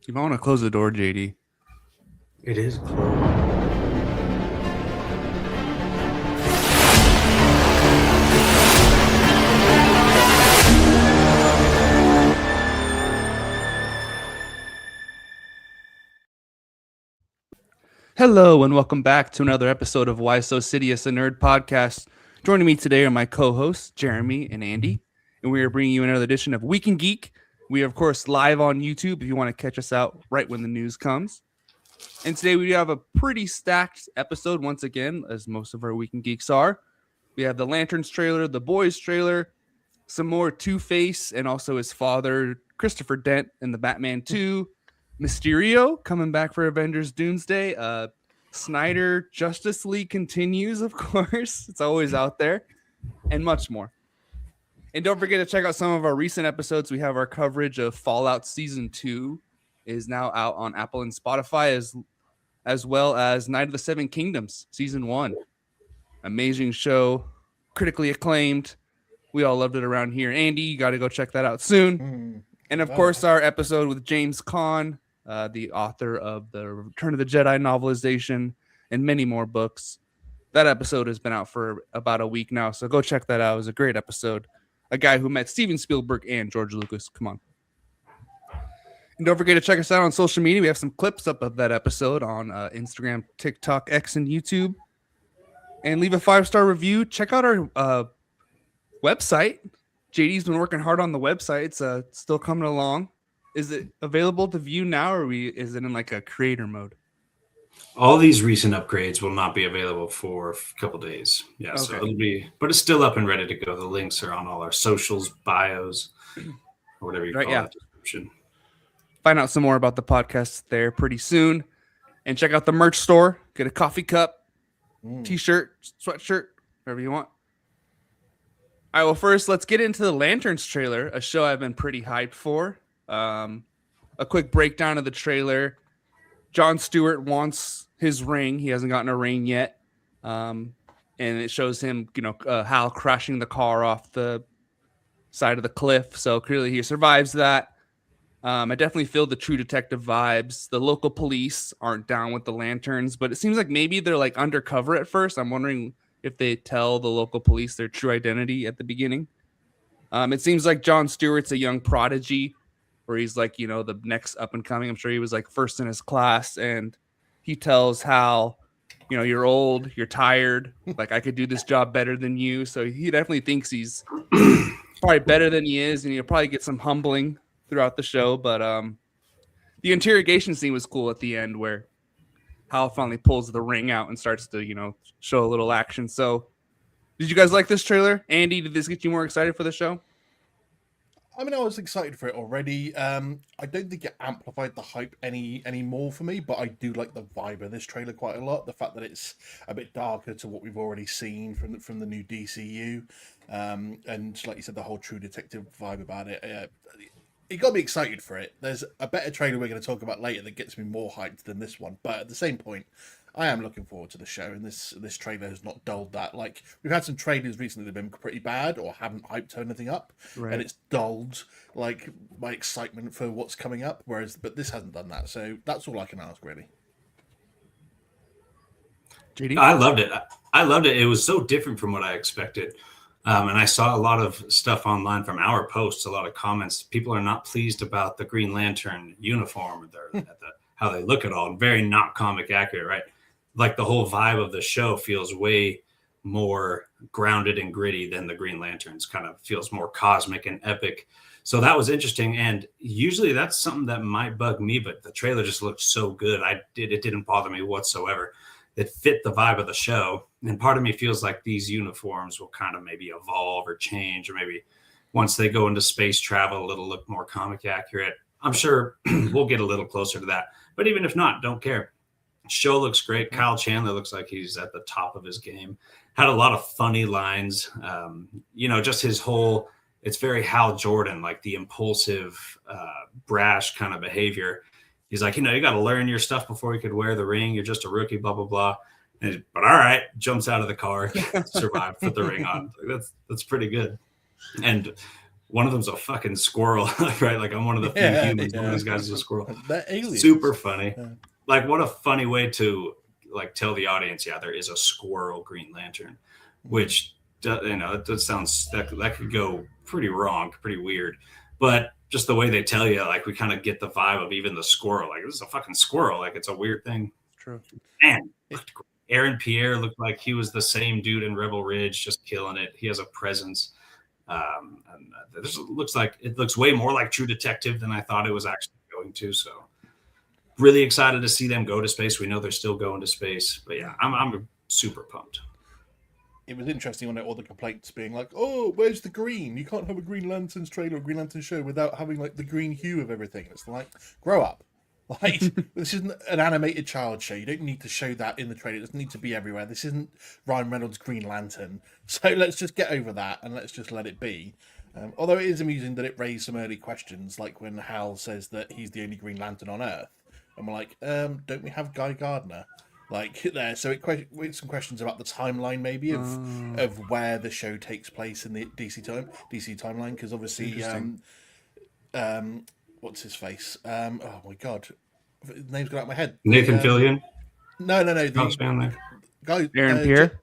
You might want to close the door, JD. It is closed. Hello, and welcome back to another episode of Why So Sidious, a Nerd podcast. Joining me today are my co-hosts, Jeremy and Andy, and we are bringing you another edition of Week in Geek. We are, of course, live on YouTube if you want to catch us out right when the news comes. And today we have a pretty stacked episode once again, as most of our Week in Geeks are. We have the Lanterns trailer, the Boys trailer, some more Two-Face, and also his father, Christopher Dent, in the Batman 2. Mysterio coming back for Avengers Doomsday. Snyder Justice League continues, of course. It's always out there. And much more. And don't forget to check out some of our recent episodes. We have our coverage of Fallout Season 2 is now out on Apple and Spotify, as well as Night of the Seven Kingdoms Season 1. Amazing show, critically acclaimed. We all loved it around here. Andy, you got to go check that out soon. And of course, our episode with James Caan, the author of the Return of the Jedi novelization and many more books. That episode has been out for about a week now, so go check that out. It was a great episode. A guy who met Steven Spielberg and George Lucas. Come on. And don't forget to check us out on social media. We have some clips up of that episode on Instagram, TikTok, X, and YouTube. And leave a 5-star review. Check out our website. JD's been working hard on the website. It's still coming along. Is it available to view now, or is it in like a creator mode? All these recent upgrades will not be available for a couple days. Yeah, okay. So it'll be, but it's still up and ready to go. The links are on all our socials, bios, or whatever you call it, description. Find out some more about the podcast there pretty soon. And check out the merch store. Get a coffee cup, t-shirt, sweatshirt, whatever you want. All right, well, first, let's get into the Lanterns trailer, a show I've been pretty hyped for. A quick breakdown of the trailer. Jon Stewart wants his ring. He hasn't gotten a ring yet. And it shows him, Hal crashing the car off the side of the cliff. So clearly he survives that. I definitely feel the True Detective vibes. The local police aren't down with the Lanterns, but it seems like maybe they're like undercover at first. I'm wondering if they tell the local police their true identity at the beginning. It seems like Jon Stewart's a young prodigy, where he's like, the next up and coming. I'm sure he was like first in his class, and he tells Hal, you're old, you're tired, like I could do this job better than you. So he definitely thinks he's probably better than he is, and he'll probably get some humbling throughout the show. But the interrogation scene was cool at the end, where Hal finally pulls the ring out and starts to, show a little action. So did you guys like this trailer? Andy, did this get you more excited for the show? I mean, I was excited for it already. I don't think it amplified the hype any more for me, but I do like the vibe of this trailer quite a lot. The fact that it's a bit darker to what we've already seen from the new DCU, and like you said, the whole True Detective vibe about it. It got me excited for it. There's a better trailer we're going to talk about later that gets me more hyped than this one, but at the same point, I am looking forward to the show, and this trailer has not dulled that. Like, we've had some trailers recently that have been pretty bad or haven't hyped anything up, right, and it's dulled like my excitement for what's coming up. But this hasn't done that, so that's all I can ask, really. JD? I loved it. I loved it. It was so different from what I expected. And I saw a lot of stuff online from our posts, a lot of comments. People are not pleased about the Green Lantern uniform, how they look at all. Very not comic accurate, right? Like the whole vibe of the show feels way more grounded and gritty than the Green Lanterns. Kind of feels more cosmic and epic. So that was interesting. And usually that's something that might bug me, but the trailer just looked so good. It didn't bother me whatsoever. It fit the vibe of the show. And part of me feels like these uniforms will kind of maybe evolve or change, or maybe once they go into space travel, it'll look more comic accurate. I'm sure we'll get a little closer to that. But even if not, don't care. Show looks great. Kyle Chandler looks like he's at the top of his game. Had a lot of funny lines. Just his whole, it's very Hal Jordan, like the impulsive, brash kind of behavior. He's like, you got to learn your stuff before you could wear the ring. You're just a rookie, blah, blah, blah. But all right, jumps out of the car, survived, put the ring on. That's pretty good. And one of them's a fucking squirrel, right? Like I'm one of the few humans. One of these guys is a squirrel. They're aliens. Super funny. Yeah. Like what a funny way to like tell the audience, yeah, there is a squirrel Green Lantern, which it does sounds that could go pretty wrong, pretty weird, but just the way they tell you, like we kind of get the vibe of even the squirrel. Like this is a fucking squirrel. Like it's a weird thing. True. Man, Aaron Pierre looked like he was the same dude in Rebel Ridge, just killing it. He has a presence. And this looks way more like True Detective than I thought it was actually going to. So really excited to see them go to space. We know they're still going to space, but yeah, I'm super pumped. It was interesting on all the complaints being like, "Oh, where's the green? You can't have a Green Lantern's trailer or Green Lantern show without having like the green hue of everything." It's like, grow up. Like this isn't an animated child show. You don't need to show that in the trailer. It doesn't need to be everywhere. This isn't Ryan Reynolds' Green Lantern. So let's just get over that and let's just let it be. Although it is amusing that it raised some early questions, like when Hal says that he's the only Green Lantern on Earth, and we're like, don't we have Guy Gardner? Like there, so it some questions about the timeline, maybe of where the show takes place in the DC timeline, because obviously, what's his face? Oh my god, his name's got out of my head. Nathan Fillion. No. The guy, Aaron Pierre,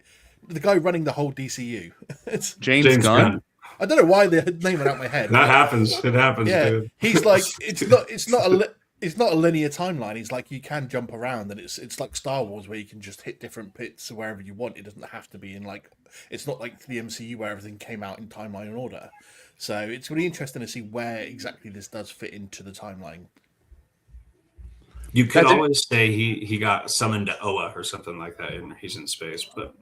the guy running the whole DCU. It's James Gunn. I don't know why the name went out of my head. That happens. It happens. Yeah, dude. He's like it's not a linear timeline. He's like you can jump around, and it's like Star Wars where you can just hit different bits wherever you want. It doesn't have to be in like it's not like the MCU where everything came out in timeline and order. So it's really interesting to see where exactly this does fit into the timeline. You could always say he got summoned to Oa or something like that, and he's in space. But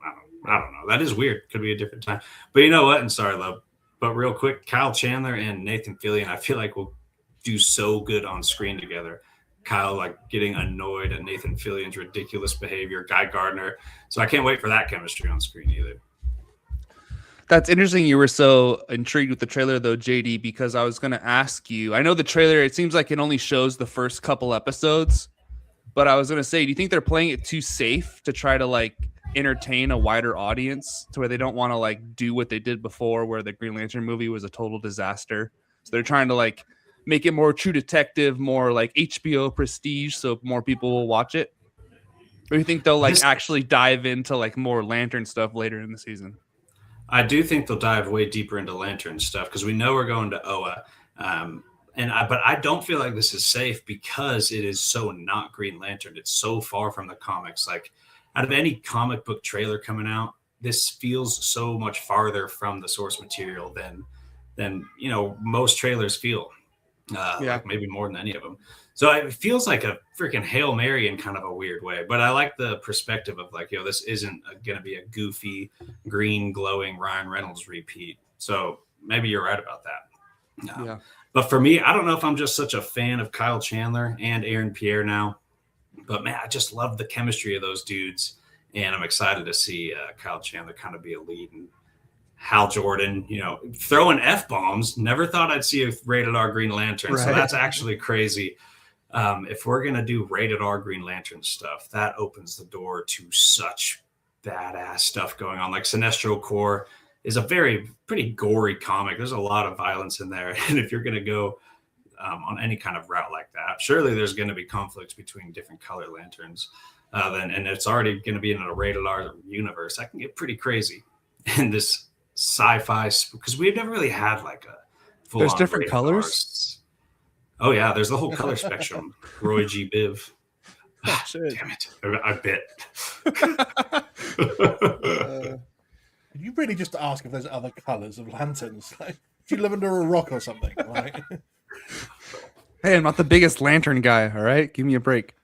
I don't know. That is weird. Could be a different time. But you know what? And sorry, love. But real quick, Kyle Chandler and Nathan Fillion, I feel like will do so good on screen together. Kyle like getting annoyed at Nathan Fillion's ridiculous behavior, Guy Gardner. So I can't wait for that chemistry on screen either. That's interesting. You were so intrigued with the trailer, though, JD, because I was going to ask you. I know the trailer, it seems like it only shows the first couple episodes, but I was going to say, do you think they're playing it too safe to try to like entertain a wider audience to where they don't want to like do what they did before, where the Green Lantern movie was a total disaster? So they're trying to like make it more True Detective, more like HBO prestige, so more people will watch it. Or do you think they'll like actually dive into like more Lantern stuff later in the season? I do think they'll dive way deeper into Lantern stuff because we know we're going to Oa. But I don't feel like this is safe because it is so not Green Lantern. It's so far from the comics. Like out of any comic book trailer coming out, this feels so much farther from the source material than most trailers feel. Like maybe more than any of them. So it feels like a freaking Hail Mary in kind of a weird way. But I like the perspective of like, this isn't going to be a goofy, green, glowing Ryan Reynolds repeat. So maybe you're right about that. Yeah. But for me, I don't know if I'm just such a fan of Kyle Chandler and Aaron Pierre now. But man, I just love the chemistry of those dudes. And I'm excited to see Kyle Chandler kind of be a lead and Hal Jordan, throwing F-bombs. Never thought I'd see a rated R Green Lantern. Right. So that's actually crazy. If we're going to do rated R Green Lantern stuff, that opens the door to such badass stuff going on. Like Sinestro Corps is a pretty gory comic. There's a lot of violence in there. And if you're going to go on any kind of route like that, surely there's going to be conflicts between different color lanterns. And it's already going to be in a rated R universe. That can get pretty crazy. And this sci-fi, because we've never really had like a full. There's different colors. Oh yeah, there's the whole color spectrum. Roy G. Biv. Damn it! I bet. You really just ask if there's other colors of lanterns? Like, do you live under a rock or something? Like... Hey, I'm not the biggest lantern guy. All right, give me a break.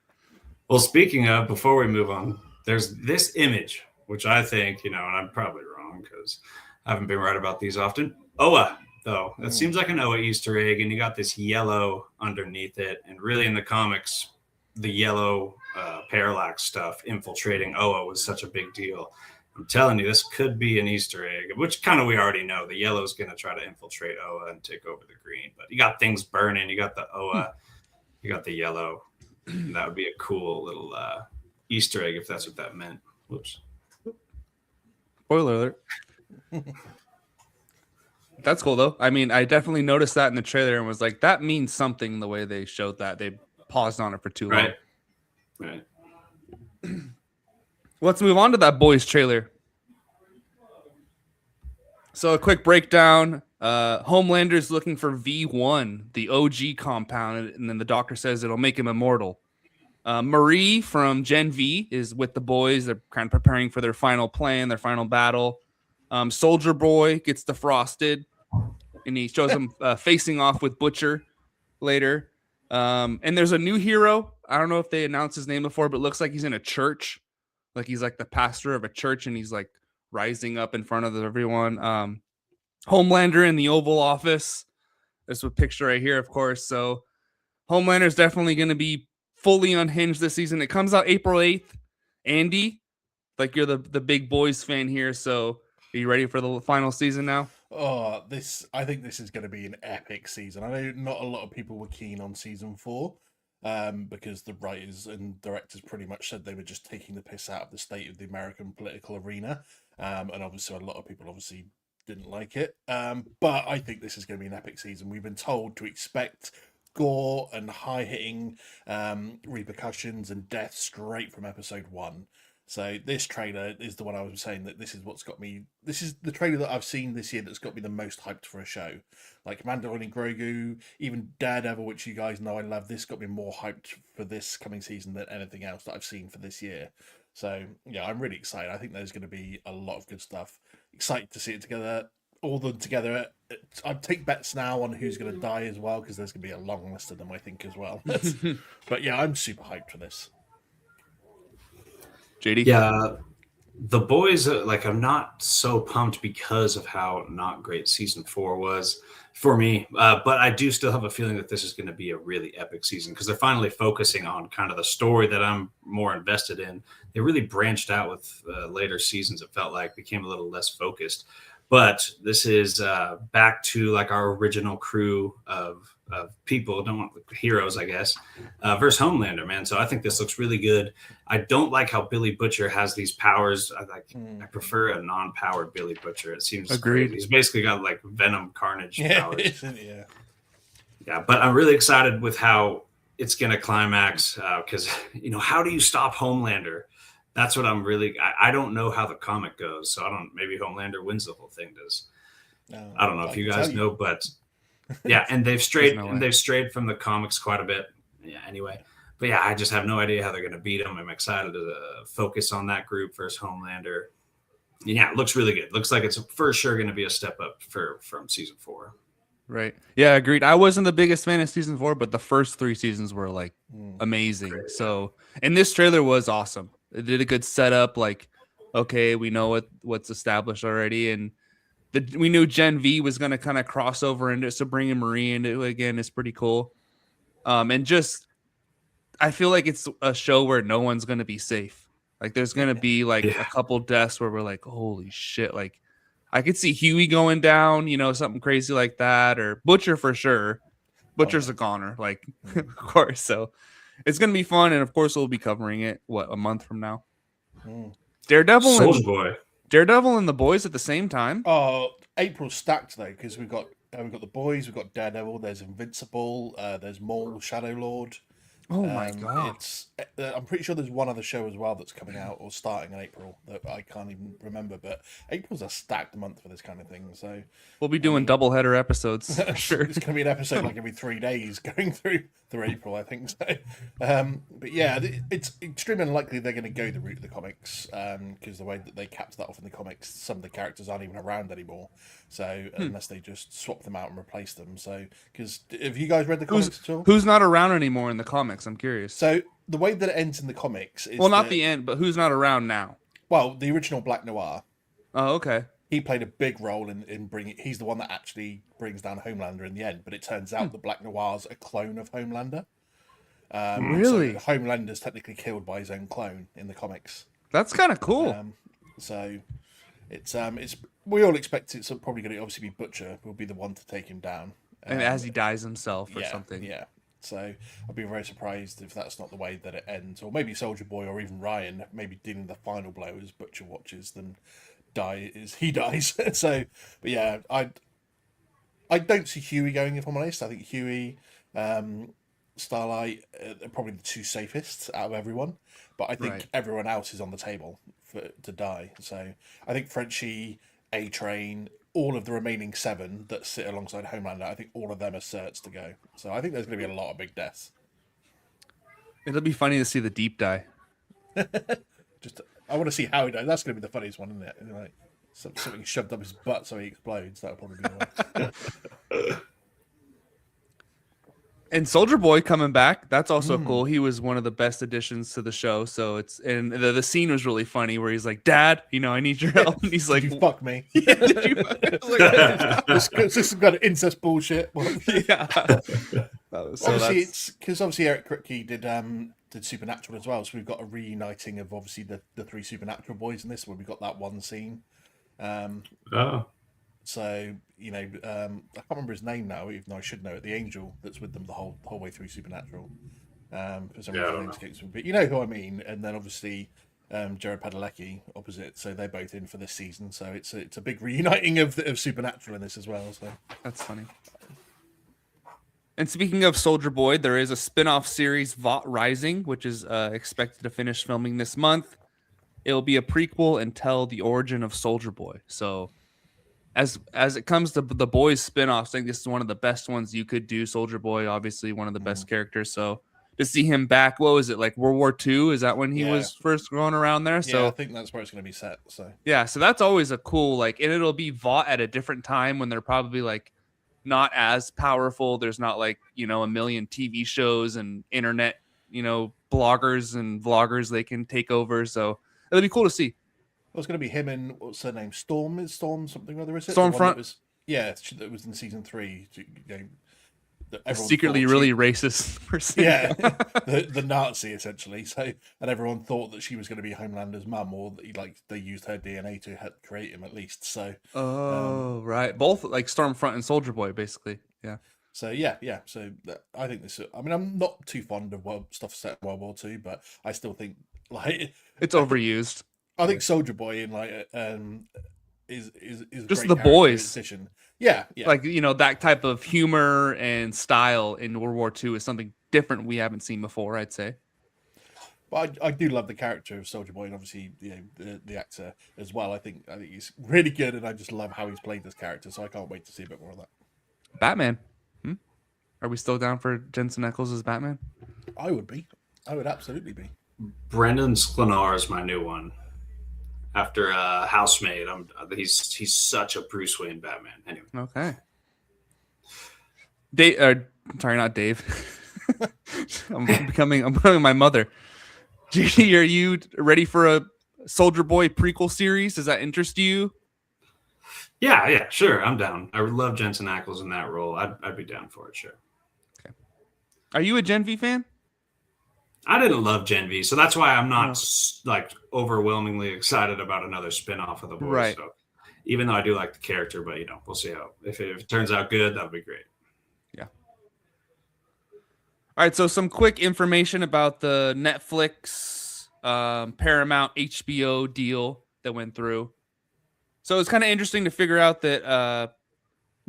Well, speaking of, before we move on, there's this image which I think and I'm probably wrong because I haven't been right about these often. Oa, though. That seems like an Oa Easter egg, and you got this yellow underneath it. And really in the comics, the yellow parallax stuff infiltrating Oa was such a big deal. I'm telling you, this could be an Easter egg, which kind of we already know. The yellow is going to try to infiltrate Oa and take over the green. But you got things burning. You got the Oa. You got the yellow. And that would be a cool little Easter egg if that's what that meant. Whoops. Spoiler alert. That's cool though. I mean, I definitely noticed that in the trailer and was like, that means something. The way they showed that, they paused on it for too long. Right. Let's move on to that boys trailer. So a quick breakdown. Homelander's looking for V1, the OG compound, and then the doctor says it'll make him immortal. Marie from Gen V is with the boys. They're kind of preparing for their final plan, their final battle. Soldier Boy gets defrosted, and he shows him facing off with Butcher later. And there's a new hero. I don't know if they announced his name before, but it looks like he's in a church. Like he's like the pastor of a church, and he's like rising up in front of everyone. Homelander in the Oval Office. There's a picture right here, of course. So Homelander is definitely going to be fully unhinged this season. It comes out April 8th. Andy, like you're the big boys fan here, so are you ready for the final season now? Oh, I think this is going to be an epic season. I know not a lot of people were keen on season 4, because the writers and directors pretty much said they were just taking the piss out of the state of the American political arena, and obviously a lot of people obviously didn't like it. But I think this is going to be an epic season. We've been told to expect gore and high-hitting repercussions and death straight from episode 1. So this trailer is the one I was saying that this is what's got me. This is the trailer that I've seen this year that's got me the most hyped for a show. Like Mandalorian, Grogu, even Daredevil, which you guys know I love. This got me more hyped for this coming season than anything else that I've seen for this year. So yeah, I'm really excited. I think there's going to be a lot of good stuff. Excited to see it together, all of them together. I'd take bets now on who's going to die as well, because there's going to be a long list of them, I think, as well. But yeah, I'm super hyped for this. JD? Yeah, the boys, like, I'm not so pumped because of how not great season 4 was for me. But I do still have a feeling that this is going to be a really epic season, because they're finally focusing on kind of the story that I'm more invested in. They really branched out with later seasons. It felt like became a little less focused. But this is back to like our original crew of people, don't want heroes, I guess, versus Homelander, man. So I think this looks really good. I don't like how Billy Butcher has these powers. I prefer a non-powered Billy Butcher. It seems Agreed. crazy. He's basically got like Venom Carnage powers. Yeah. Yeah, but I'm really excited with how it's going to climax, because, how do you stop Homelander? That's what I'm really. I don't know how the comic goes, so maybe Homelander wins the whole thing. I don't know if you guys know, but yeah, and they've strayed from the comics quite a bit. Yeah, anyway, but yeah, I just have no idea how they're going to beat them. I'm excited to focus on that group versus Homelander. Yeah, it looks really good. Looks like it's for sure going to be a step up from season 4. Right. Yeah, agreed. I wasn't the biggest fan of season 4, but the first 3 seasons were like amazing. Great. So, and this trailer was awesome. It did a good setup. Like, okay, we know what's established already, and we knew Gen V was going to kind of cross over into it. So bringing Marie into it again is pretty cool. And just, I feel like it's a show where no one's going to be safe. Like, there's going to be like a couple deaths where we're like, holy shit, like. I could see Huey going down, something crazy like that, or Butcher for sure. Butcher's a goner, like, of course. So it's going to be fun. And of course, we'll be covering it, a month from now? Daredevil and the boys at the same time. Oh, April's stacked though, because we've got the boys, we've got Daredevil, there's Invincible, there's Maul, Shadow Lord. Oh my god! I'm pretty sure there's one other show as well that's coming out or starting in April that I can't even remember. But April's a stacked month for this kind of thing, so we'll be doing doubleheader episodes for sure. It's going to be an episode like every 3 days going through April, I think so. But yeah, it's extremely unlikely they're going to go the route of the comics, because the way that they capped that off in the comics, some of the characters aren't even around anymore. So unless they just swap them out and replace them. So, because have you guys read the comics at all? Who's not around anymore in the comics? I'm curious. So the way that it ends in the comics is not the end, but who's not around now? Well, the original Black Noir. Oh, okay. He played a big role in bringing. He's the one that actually brings down Homelander in the end. But it turns out that Black Noir's a clone of Homelander. Really? So Homelander's technically killed by his own clone in the comics. That's kind of cool. So it's we all expect it's probably going to obviously be Butcher will be the one to take him down. And as he dies himself or something. Yeah. So I'd be very surprised if that's not the way that it ends, or maybe Soldier Boy or even Ryan maybe dealing the final blow as Butcher watches them die as he dies. So, but yeah, I don't see Huey going, if I'm honest. I think Huey, Starlight are probably the two safest out of everyone. But I think Right. everyone else is on the table to die. So I think Frenchie, A-Train, all of the remaining 7 that sit alongside Homelander, I think all of them are certs to go. So I think there's going to be a lot of big deaths. It'll be funny to see the deep die. Just, I want to see how he dies. That's going to be the funniest one, isn't it? Like something shoved up his butt so he explodes. That'll probably be the one. And Soldier Boy coming back, that's also cool. He was one of the best additions to the show. So the scene was really funny where he's like, "Dad, I need your help." And he's like, Did you fuck me? "Yeah, did you?" This is some kind of incest bullshit. Yeah. Obviously, it's because Eric Kripke did Supernatural as well, so we've got a reuniting of obviously the 3 Supernatural boys in this, where we got that one scene. So I can't remember his name now, even though I should know it. The angel that's with them the whole way through Supernatural. For some reason, name escapes me, but you know who I mean. And then obviously Jared Padalecki opposite, so they're both in for this season. So it's a big reuniting of Supernatural in this as well. So that's funny. And speaking of Soldier Boy, there is a spin-off series, Vought Rising, which is expected to finish filming this month. It'll be a prequel and tell the origin of Soldier Boy. So as it comes to the boys spin-offs, I think this is one of the best ones you could do. Soldier Boy, obviously one of the best characters. So to see him back, what was it, like World War II? Is that when he was first going around there? So I think that's where it's going to be set. So so that's always a cool, and it'll be Vought at a different time when they're probably not as powerful. There's not a million TV shows and internet, bloggers and vloggers they can take over. So it'll be cool to see. Well, it's going to be him and what's her name? Storm? Is Storm something or other? Is it Stormfront? That was in season 3. Secretly really racist person. Yeah, the Nazi essentially. So, and everyone thought that she was going to be Homelander's mum, or they used her DNA to help create him at least. So, right, both Stormfront and Soldier Boy, basically. Yeah. So yeah. So I think this. I mean, I'm not too fond of stuff set in World War II, but I still think it's overused. I think Soldier Boy in is just the boys. Addition. Yeah. That type of humor and style in World War II is something different we haven't seen before, I'd say. But I do love the character of Soldier Boy, and obviously the actor as well. I think he's really good, and I just love how he's played this character. So I can't wait to see a bit more of that. Batman. Are we still down for Jensen Ackles as Batman? I would be. I would absolutely be. Brendan Sklenar is my new one. After Housemaid, he's such a Bruce Wayne Batman. Anyway, okay. Dave, sorry, not Dave. I'm becoming my mother. JD, are you ready for a Soldier Boy prequel series? Does that interest you? Yeah, sure. I'm down. I would love Jensen Ackles in that role. I'd be down for it, sure. Okay. Are you a Gen V fan? I didn't love Gen V, so that's why I'm not overwhelmingly excited about another spin-off of the boys. Right. So even though I do like the character, but we'll see how if it turns out good, that'll be great. Yeah. All right, so some quick information about the Netflix, Paramount, HBO deal that went through. So it's kind of interesting to figure out that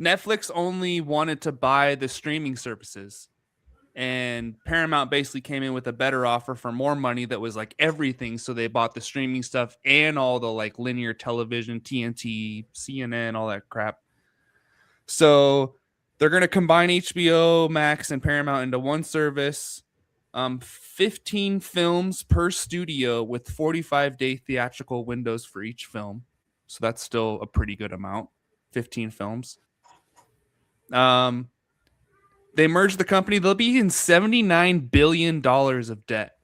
Netflix only wanted to buy the streaming services. And Paramount basically came in with a better offer for more money that was everything. So they bought the streaming stuff and all the linear television, TNT, CNN, all that crap. So they're going to combine HBO Max and Paramount into one service. 15 films per studio with 45-day theatrical windows for each film. So that's still a pretty good amount. 15 films. They merged the company. They'll be in $79 billion of debt,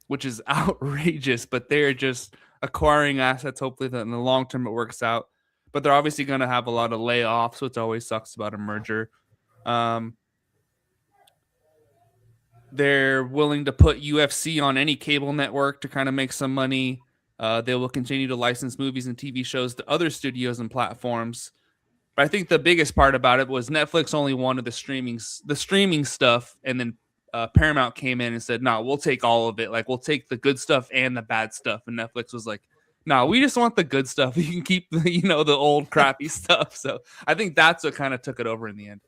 which is outrageous, but they're just acquiring assets. Hopefully that in the long term it works out, but they're obviously going to have a lot of layoffs, so it always sucks about a merger. They're willing to put UFC on any cable network to kind of make some money. They will continue to license movies and TV shows to other studios and platforms. But I think the biggest part about it was Netflix only wanted the streaming stuff, and then Paramount came in and said, "No, we'll take all of it. We'll take the good stuff and the bad stuff." And Netflix was like, No, we just want the good stuff. You can keep the, the old crappy stuff. So I think that's what kind of took it over in the end.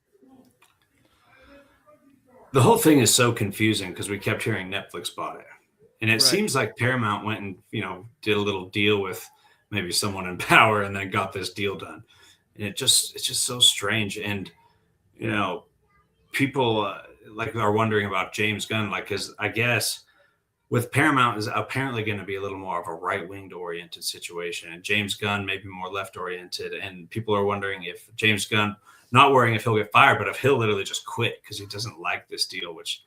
The whole thing is so confusing because we kept hearing Netflix bought it. And it seems like Paramount went and, did a little deal with maybe someone in power and then got this deal done. And it's just so strange. And, people are wondering about James Gunn, because I guess with Paramount is apparently going to be a little more of a right-winged oriented situation, and James Gunn maybe more left oriented. And people are wondering if James Gunn, not worrying if he'll get fired, but if he'll literally just quit because he doesn't like this deal, which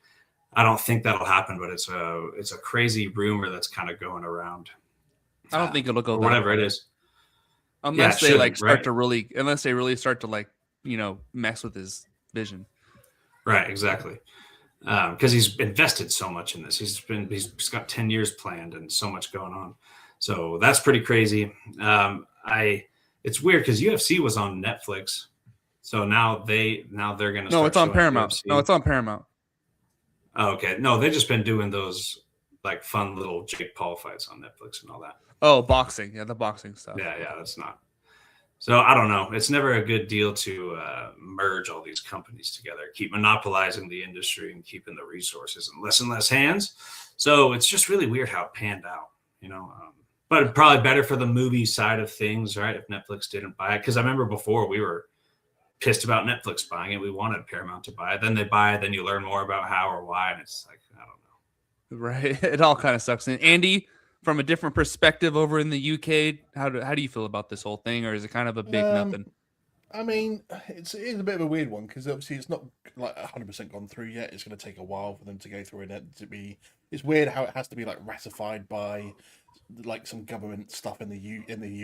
I don't think that'll happen, but it's a crazy rumor that's kind of going around. I don't think it'll go whatever it is. Unless they unless they really start to mess with his vision. Right, exactly. Because he's invested so much in this. He's got 10 years planned and so much going on. So that's pretty crazy. It's weird because UFC was on Netflix. So now they're going to No, it's on Paramount. UFC. No, it's on Paramount. Oh, okay. No, they've just been doing those fun little Jake Paul fights on Netflix and all that. Oh, boxing. Yeah, the boxing stuff. Yeah, that's not. So I don't know. It's never a good deal to merge all these companies together, keep monopolizing the industry and keeping the resources in less and less hands. So it's just really weird how it panned out, but probably better for the movie side of things, right? If Netflix didn't buy it. Because I remember before we were pissed about Netflix buying it. We wanted Paramount to buy it. Then they buy it. Then you learn more about how or why. And it's I don't know. Right. It all kind of sucks. And Andy, from a different perspective over in the UK, how do you feel about this whole thing, or is it kind of a big nothing? I mean, it's a bit of a weird one because obviously it's not 100% gone through yet. It's going to take a while for them to go through it. It's weird how it has to be ratified by some government stuff in the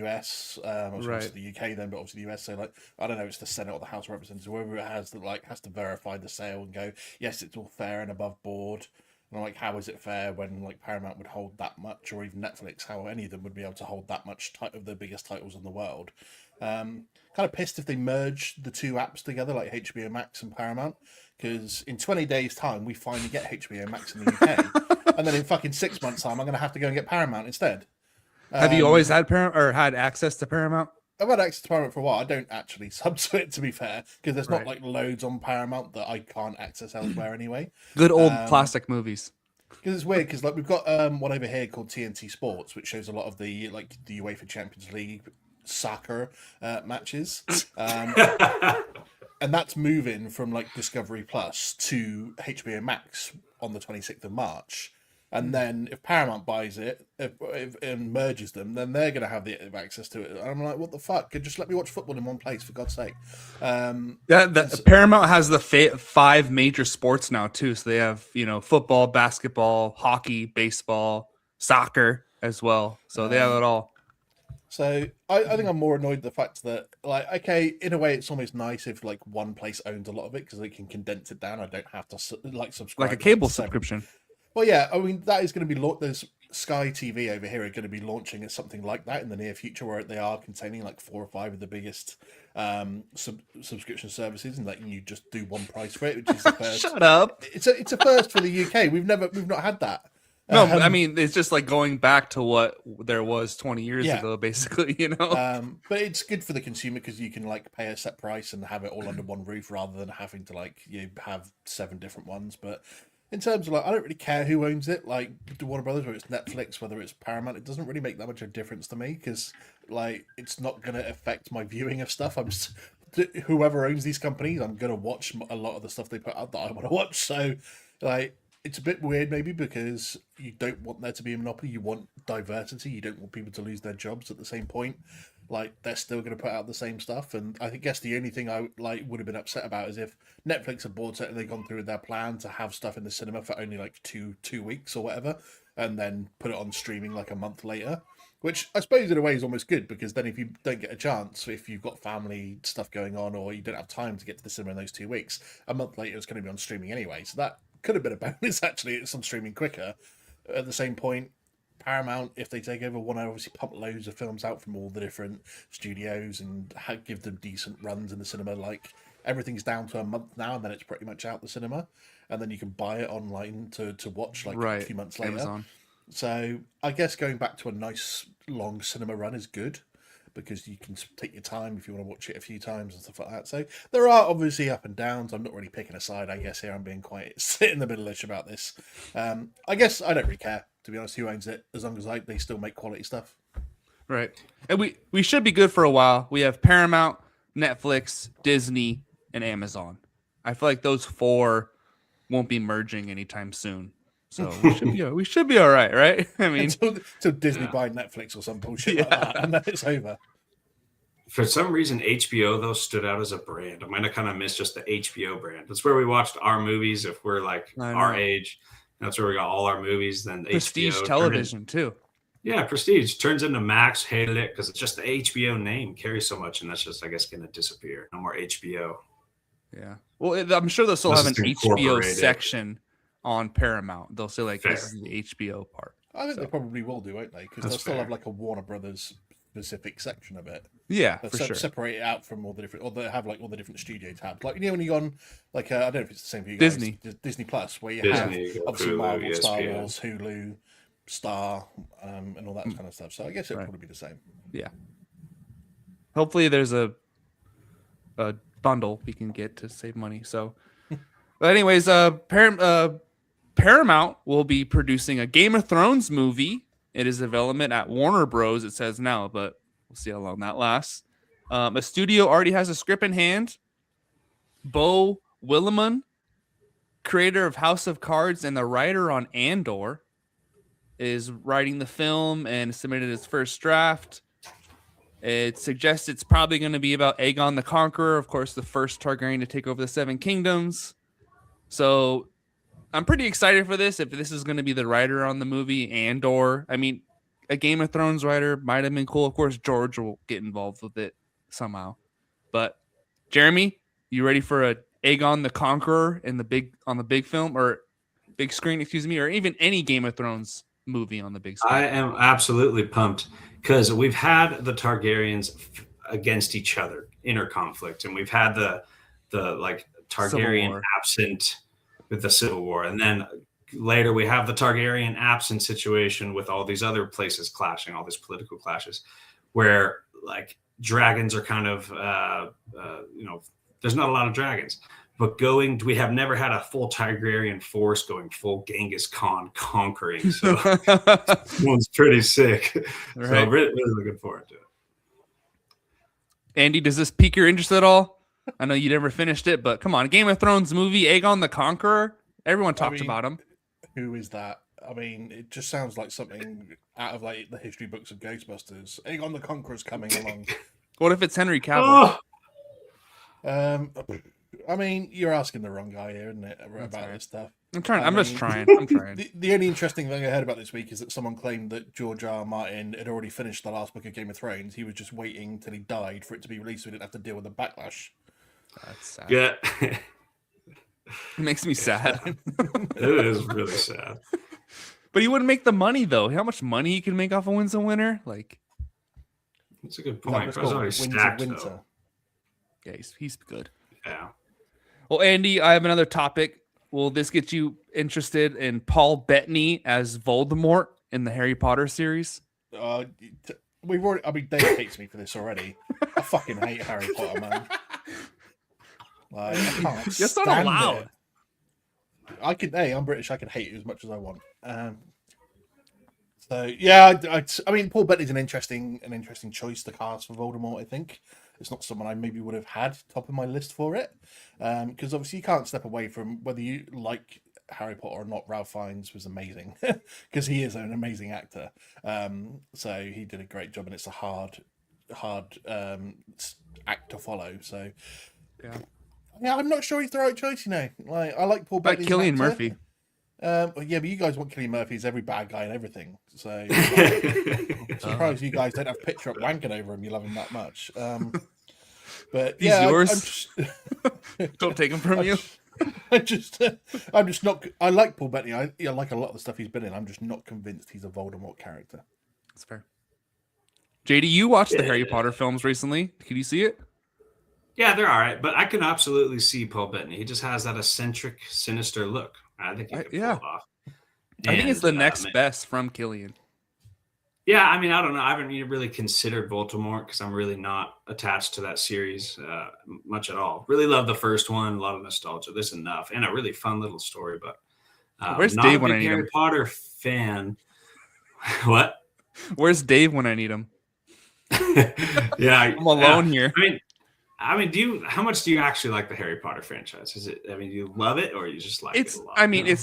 US, right? The UK then, but obviously the US. So I don't know, it's the Senate or the House of Representatives, whoever it has that has to verify the sale and go, yes, it's all fair and above board. And I'm how is it fair when Paramount would hold that much, or even Netflix, how any of them would be able to hold that much of the biggest titles in the world? Kind of pissed if they merge the two apps together, like HBO Max and Paramount, because in 20 days' time, we finally get HBO Max in the UK. And then in fucking 6 months' time, I'm going to have to go and get Paramount instead. Have you always had Paramount or had access to Paramount? I've had access to Paramount for a while. I don't actually sub to it, to be fair, because there's not loads on Paramount that I can't access elsewhere anyway. Good old classic movies. Because it's weird, because we've got one over here called TNT Sports, which shows a lot of the the UEFA Champions League soccer matches, and that's moving from Discovery Plus to HBO Max on the 26th of March. And then if Paramount buys it and merges them, then they're going to have the access to it. And I'm like, what the fuck? Just let me watch football in one place, for God's sake. Paramount has the 5 major sports now, too. So they have, football, basketball, hockey, baseball, soccer as well. So they have it all. So I think I'm more annoyed at the fact that, okay, in a way, it's almost nice if one place owns a lot of it because they can condense it down. I don't have to subscribe. Like a cable subscription. Well, yeah, I mean, that is going to be there's Sky TV over here are going to be launching something like that in the near future, where they are containing 4 or 5 of the biggest subscription services and letting you just do one price for it, which is the first. Shut up! It's a first for the UK. We've not had that. No, I mean, it's just going back to what there was 20 years ago, basically, But it's good for the consumer because you can pay a set price and have it all under one roof rather than having to have 7 different ones. But in terms of I don't really care who owns it, the Warner Brothers, whether it's Netflix, whether it's Paramount, it doesn't really make that much of a difference to me because it's not going to affect my viewing of stuff. Whoever owns these companies, I'm going to watch a lot of the stuff they put out that I want to watch. So it's a bit weird maybe because you don't want there to be a monopoly. You want diversity. You don't want people to lose their jobs at the same point. They're still going to put out the same stuff. And I guess the only thing I would have been upset about is if Netflix had bought it and they'd gone through with their plan to have stuff in the cinema for only two weeks or whatever, and then put it on streaming a month later. Which I suppose in a way is almost good because then if you don't get a chance, if you've got family stuff going on or you don't have time to get to the cinema in those 2 weeks, a month later it's going to be on streaming anyway. So that could have been a bonus actually. It's on streaming quicker. At the same point, Paramount, if they take over, want to obviously pump loads of films out from all the different studios and give them decent runs in the cinema. Everything's down to a month now, and then it's pretty much out the cinema, and then you can buy it online to watch a few months later. Amazon. So I guess going back to a nice long cinema run is good because you can take your time if you want to watch it a few times and stuff like that. So there are obviously up and downs. I'm not really picking a side, I guess. Here I'm being quite sit in the middle-ish about this. I guess I don't really care, to be honest, who owns it, as long as they still make quality stuff. Right. And we should be good for a while. We have Paramount, Netflix, Disney, and Amazon. I feel like those 4 won't be merging anytime soon. So we should be all right? I mean, until Disney buy Netflix or some bullshit like that, and then it's over. For some reason, HBO though stood out as a brand. I might have kind of missed just the HBO brand. That's where we watched our movies. If we're like our age, that's where we got all our movies. Then Prestige HBO television too. Yeah, Prestige turns into Max, hated it because it's just the HBO name carries so much, and that's just, I guess, going to disappear. No more HBO. Yeah. Well, I'm sure they'll still have an HBO section on Paramount. They'll say like this is the HBO part. I think they probably will do, won't they? Because they'll still have like a Warner Brothers specific section of it. Yeah, for sure. Separate it out from all the different, or they have like all the different studio tabs. Like when you go on, like I don't know if it's the same for you guys. Disney Plus, where you have obviously Marvel, ESPN. Star Wars, Hulu, Star, and all that kind of stuff. So I guess it'll probably be the same. Yeah. Hopefully, there's a bundle we can get to save money. So, but anyways, Paramount will be producing a Game of Thrones movie. It is development at Warner Bros. It says now, but we'll see how long that lasts. A studio already has a script in hand. Bo Willimon, creator of House of Cards and the writer on Andor, is writing the film and submitted his first draft. It suggests it's probably going to be about Aegon the Conqueror, of course, the first Targaryen to take over the Seven Kingdoms. So I'm pretty excited for this. If this is going to be the writer on the movie, Andor, I mean, a Game of Thrones writer might have been cool. Of course, George will get involved with it somehow. But Jeremy, you ready for a Aegon the Conqueror in the big film or big screen, or even any Game of Thrones movie on the big screen? I am absolutely pumped because we've had the Targaryens against each other, inner conflict, and we've had the like Targaryen absent with the Civil War, and then later we have the Targaryen absent situation with all these other places clashing, all these political clashes, where like dragons are kind of there's not a lot of dragons. But we have never had a full Targaryen force going full Genghis Khan conquering. So one's pretty sick. Right. So I'm really looking forward to it. Andy, does this pique your interest at all? I know you never finished it, but come on. Game of Thrones movie, Aegon the Conqueror. Everyone talked about him. Who is that? I mean, it just sounds like something out of like the history books of Ghostbusters. Aegon the Conqueror's coming along. What if it's Henry Cavill? I mean, you're asking the wrong guy here, isn't it, about this stuff? I'm trying. I'm trying. The only interesting thing I heard about this week is that someone claimed that George R. R. Martin had already finished the last book of Game of Thrones. He was just waiting till he died for it to be released, so he didn't have to deal with the backlash. That's sad. Yeah. It makes me sad. It is really sad. But he wouldn't make the money, though. How much money he can make off of Winds of Winter? Like, that's a good point. It's already stacked, though. Yeah, he's good. Yeah. Well, Andy, I have another topic. Will this get you interested in Paul Bettany as Voldemort in the Harry Potter series? We've already. I mean, Dave hates me for this already. I fucking hate Harry Potter, man. Like, I can't. That's not allowed. I'm British. I can hate it as much as I want. So yeah, I mean, Paul Bettany's an interesting choice to cast for Voldemort. I think. It's not someone I maybe would have had top of my list for it. Because obviously you can't step away from whether you like Harry Potter or not. Ralph Fiennes was amazing because he is an amazing actor. So he did a great job, and it's a hard act to follow. So yeah, I'm not sure he's the right choice. Like I like Paul Bettany. Like Cillian Murphy. Yeah, but you guys want Cillian Murphy as every bad guy and everything. So I'm surprised you guys don't have picture up wanking over him. You love him that much. But he's yours. Don't take him from you. I'm just not. I like Paul Bettany. I like a lot of the stuff he's been in. I'm just not convinced he's a Voldemort character. That's fair. JD, you watched the Harry Potter films recently. Can you see it? Yeah, they're all right, but I can absolutely see Paul Bettany. He just has that eccentric, sinister look. I think he can pull it off. I think it's And the next best from Killian. yeah, I mean, I don't know. I haven't really considered Voldemort because I'm really not attached to that series much at all. Really love the first one, a lot of nostalgia. There's enough, and a really fun little story. But Where's not Dave a when I big need Harry him? Potter fan. What? Where's Dave when I need him? Yeah, I'm alone here. I mean, how much do you actually like the Harry Potter franchise? Is it? I mean, do you love it or you just like it a lot? I mean,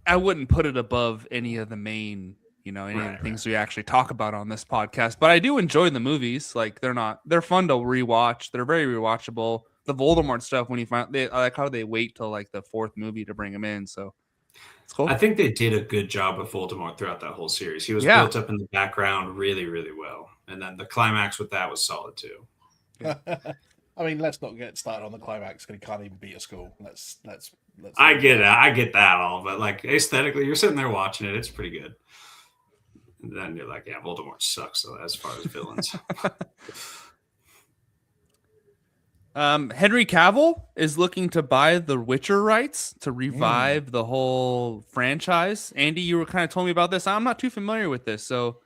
I wouldn't put it above any of the main, any of the things we actually talk about on this podcast. But I do enjoy the movies. Like they're fun to rewatch. They're very rewatchable. The Voldemort stuff I like how they wait till like the fourth movie to bring him in. So it's cool. I think they did a good job with Voldemort throughout that whole series. He was built up in the background really, really well, and then the climax with that was solid too. Yeah. I mean, let's not get started on the climax because he can't even beat a school. Let's. I get it. I get that all, but like aesthetically, you're sitting there watching it. It's pretty good. And then you're like, yeah, Voldemort sucks. So as far as villains, Henry Cavill is looking to buy the Witcher rights to revive the whole franchise. Andy, you were kind of told me about this. I'm not too familiar with this, so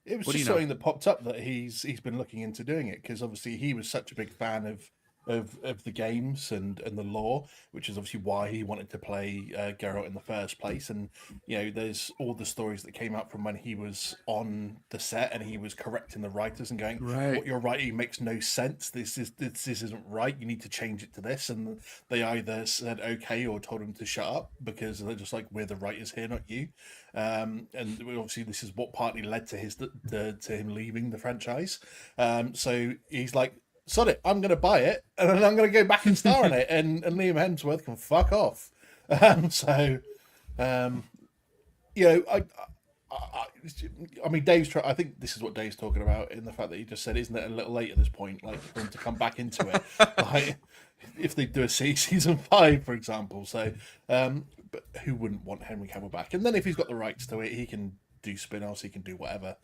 it was just something that popped up that he's been looking into doing it because obviously he was such a big fan of the games and the lore, which is obviously why he wanted to play Geralt in the first place. And there's all the stories that came out from when he was on the set and he was correcting the writers and going, "What you're writing makes no sense. This isn't right. You need to change it to this." And they either said okay or told him to shut up because they're just like, "We're the writers here, not you." And obviously this is what partly led to to him leaving the franchise. So he's like, sod it, I'm going to buy it, and then I'm going to go back and star in it, and Liam Hemsworth can fuck off. I mean, I think this is what Dave's talking about in the fact that he just said, isn't it a little late at this point, like for him to come back into it, like if they do a season 5, for example. So, but who wouldn't want Henry Cavill back? And then if he's got the rights to it, he can do spin-offs, he can do whatever.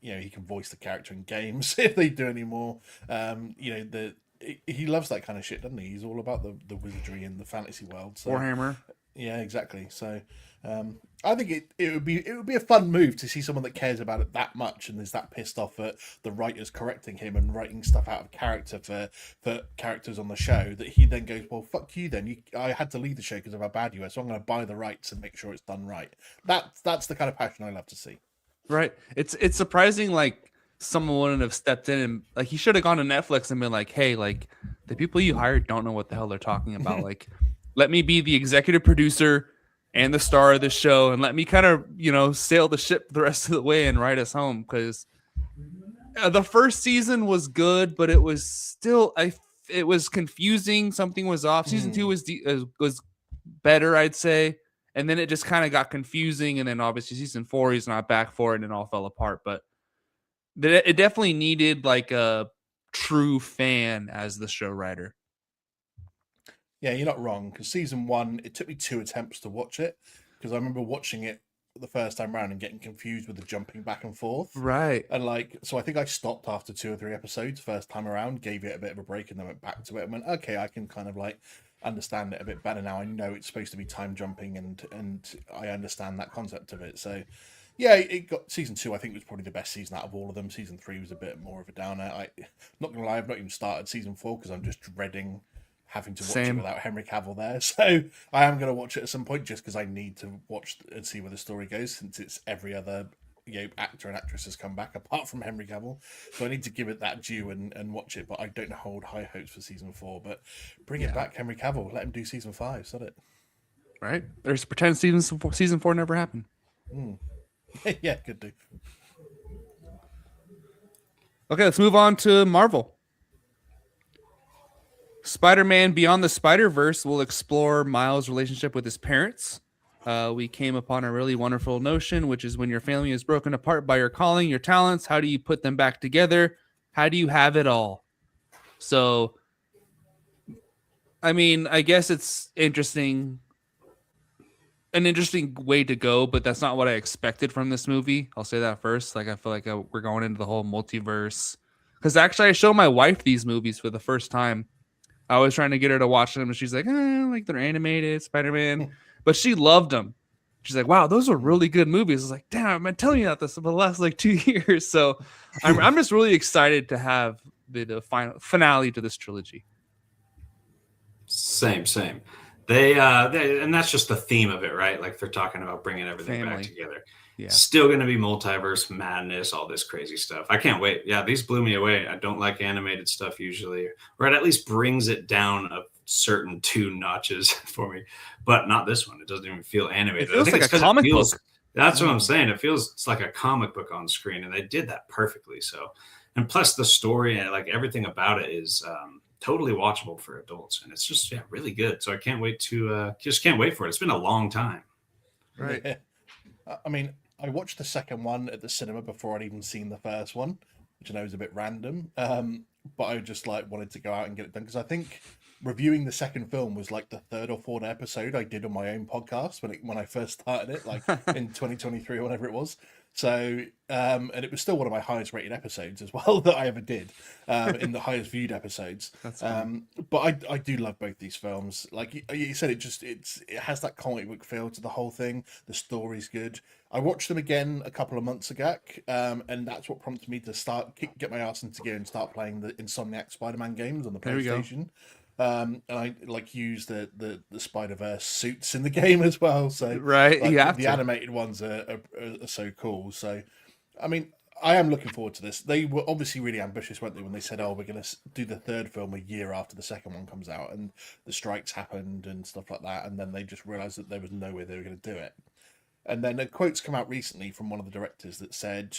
He can voice the character in games if they do any more. He loves that kind of shit, doesn't he? He's all about the wizardry in the fantasy world. So, Warhammer. Yeah, exactly. So, I think it would be a fun move to see someone that cares about it that much and is that pissed off at the writers correcting him and writing stuff out of character for characters on the show that he then goes, well, fuck you then. I had to leave the show because of how bad you were, so I'm going to buy the rights and make sure it's done right. That's the kind of passion I love to see. Right. It's surprising like someone wouldn't have stepped in and like he should have gone to Netflix and been like, hey, like the people you hired don't know what the hell they're talking about. Like, let me be the executive producer and the star of the show and let me kind of, sail the ship the rest of the way and ride us home. Because the first season was good, but it was still it was confusing. Something was off. Season 2 was better, I'd say. And then it just kind of got confusing. And then obviously season 4, he's not back for it and it all fell apart. But it definitely needed like a true fan as the show writer. Yeah, you're not wrong. Because season 1, it took me 2 attempts to watch it. Because I remember watching it the first time around and getting confused with the jumping back and forth. Right. And so I think I stopped after 2 or 3 episodes first time around, gave it a bit of a break and then went back to it and went, okay, I can kind of understand it a bit better now. I know it's supposed to be time jumping and I understand that concept of it. So yeah, it got season 2, I think was probably the best season out of all of them. Season 3 was a bit more of a downer. Not gonna lie, I've not even started season 4 because I'm just dreading having to watch it without Henry Cavill there. So I am gonna watch it at some point just because I need to watch and see where the story goes since it's every other actor and actress has come back apart from Henry Cavill, so I need to give it that due and watch it. But I don't hold high hopes for season 4. But bring it back, Henry Cavill. Let him do season 5. Sod it. Right? There's pretend season 4 never happened. Yeah, good do. Okay, let's move on to Marvel. Spider-Man Beyond the Spider-Verse will explore Miles' relationship with his parents. We came upon a really wonderful notion, which is when your family is broken apart by your calling, your talents, how do you put them back together? How do you have it all? So, I mean, I guess it's interesting, an interesting way to go, but that's not what I expected from this movie. I'll say that first. Like, I feel like we're going into the whole multiverse. Because actually, I show my wife these movies for the first time. I was trying to get her to watch them, and she's like, like they're animated, Spider-Man. But she loved them. She's like, wow, those are really good movies. I was like, damn, I've been telling you about this for the last like 2 years. So I'm just really excited to have the final finale to this trilogy. Same. And that's just the theme of it, right? Like they're talking about bringing everything back Family. together. Yeah. Still going to be multiverse madness, all this crazy stuff. I can't wait. Yeah, these blew me away. I don't like animated stuff usually, or it at least brings it down a certain 2 notches for me. But not this one. It doesn't even feel animated. It feels I think like it's a comic book. That's what I'm saying. It's like a comic book on screen, and they did that perfectly. So, and plus the story and like everything about it is totally watchable for adults, and it's just really good. So I can't wait to just can't wait for it. It's been a long time. Right. Yeah. I mean, I watched the second one at the cinema before I'd even seen the first one, which I know is a bit random. But I just like wanted to go out and get it done because I think reviewing the second film was like the 3rd or 4th episode I did on my own podcast when I first started it, like in 2023 or whatever it was. So, and it was still one of my highest rated episodes as well that I ever did, in the highest viewed episodes. That's But I do love both these films. Like you said, it has that comic book feel to the whole thing. The story's good. I watched them again a couple of months ago, and that's what prompted me to get my ass into gear and start playing the Insomniac Spider-Man games on the There we go. PlayStation. And I like use the Spider-Verse suits in the game as well. So Right. like, You have the to. animated ones are so cool. So, I mean, I am looking forward to this. They were obviously really ambitious, weren't they, when they said, "Oh, we're going to do the 3rd film a year after the second one comes out," and the strikes happened and stuff like that, and then they just realised that there was no way they were going to do it. And then a quote's come out recently from one of the directors that said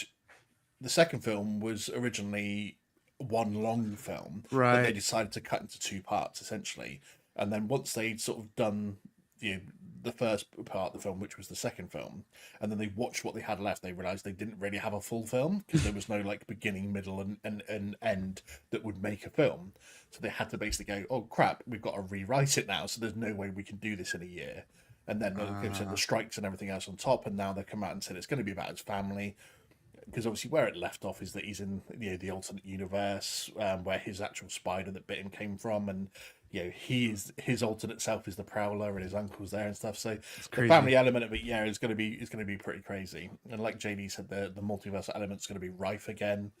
the second film was originally one long film, but they Right. decided to cut into 2 parts essentially. And then once they'd sort of done the first part of the film, which was the second film, and then they watched what they had left, they realized they didn't really have a full film because there was no like beginning, middle, and end that would make a film. So they had to basically go, oh crap, we've got to rewrite it now. So there's no way we can do this in a year. And then the strikes and everything else on top, and now they've come out and said it's going to be about his family. Because obviously where it left off is that he's in the alternate universe, where his actual spider that bit him came from, and his alternate self is the Prowler, and his uncle's there and stuff. So the family element of it, is going to be pretty crazy. And like JD said, the multiverse element's going to be rife again.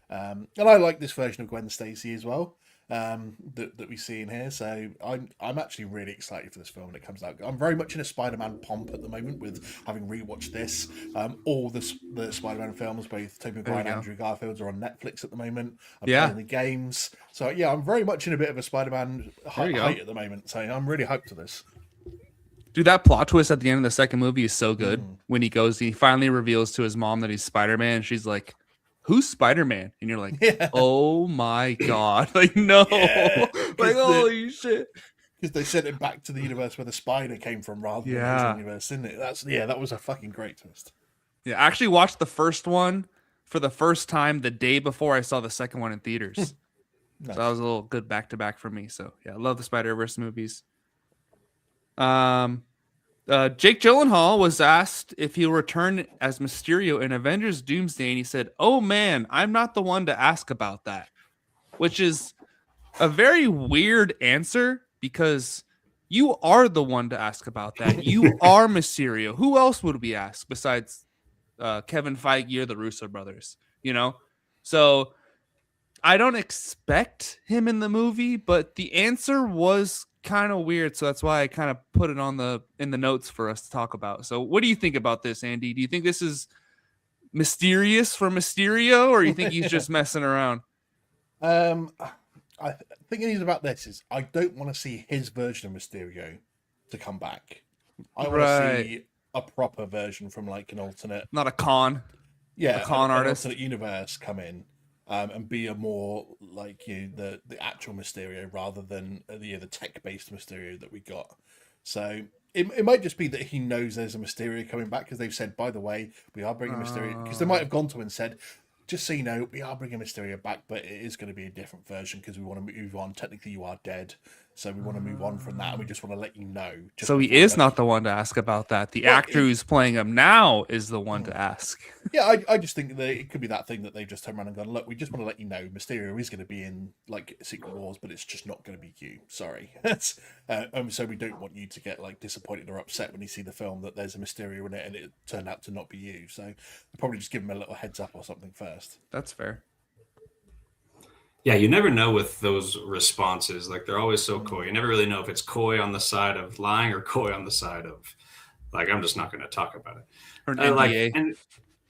And I like this version of Gwen Stacy as well. That we see in here. So I'm actually really excited for this film when it comes out. I'm very much in a Spider-Man pomp at the moment with having rewatched this. All the Spider-Man films, both Tobey Maguire and Andrew Garfield's, are on Netflix at the moment. I'm playing the games. So yeah, I'm very much in a bit of a Spider-Man height at the moment. So I'm really hyped for this. Dude, that plot twist at the end of the second movie is so good. When he finally reveals to his mom that he's Spider-Man, and she's like, who's Spider-Man? And you're like, oh my god, like no, like holy shit. Because they sent it back to the universe where the spider came from rather than his universe, didn't it? That was a fucking great twist. Yeah, I actually watched the first one for the first time the day before I saw the second one in theaters. Nice. So that was a little good back-to-back for me. So yeah, I love the Spider-Verse movies. Jake Gyllenhaal was asked if he'll return as Mysterio in Avengers Doomsday, and he said, "Oh man, I'm not the one to ask about that," which is a very weird answer because you are the one to ask about that. You are Mysterio. Who else would we ask besides Kevin Feige or the Russo brothers? So I don't expect him in the movie, but the answer was kind of weird, so that's why I kind of put it in the notes for us to talk about. So what do you think about this, Andy? Do you think this is mysterious for Mysterio, or you think he's just messing around? I think he's about this is I don't want to see his version of Mysterio to come back. I want to see a proper version from like an alternate, not a con, a con artist, alternate universe come in. And be a more like the actual Mysterio rather than the tech-based Mysterio that we got. So it might just be that he knows there's a Mysterio coming back because they've said, by the way, we are bringing Mysterio, because they might have gone to him and said, just so you know, we are bringing Mysterio back, but it is going to be a different version because we want to move on. Technically, you are dead. So we want to move on from that, and we just want to let you know. So he is not the one to ask about that. The actor who's playing him now is the one to ask. Yeah, I just think that it could be that thing that they've just turned around and gone, look, we just want to let you know Mysterio is going to be in like Secret Wars, but it's just not going to be you. Sorry. So we don't want you to get like disappointed or upset when you see the film that there's a Mysterio in it and it turned out to not be you. So we'll probably just give him a little heads up or something first. That's fair. Yeah, you never know with those responses. Like, they're always so coy. You never really know if it's coy on the side of lying or coy on the side of, like, I'm just not going to talk about it. Or an NDA. And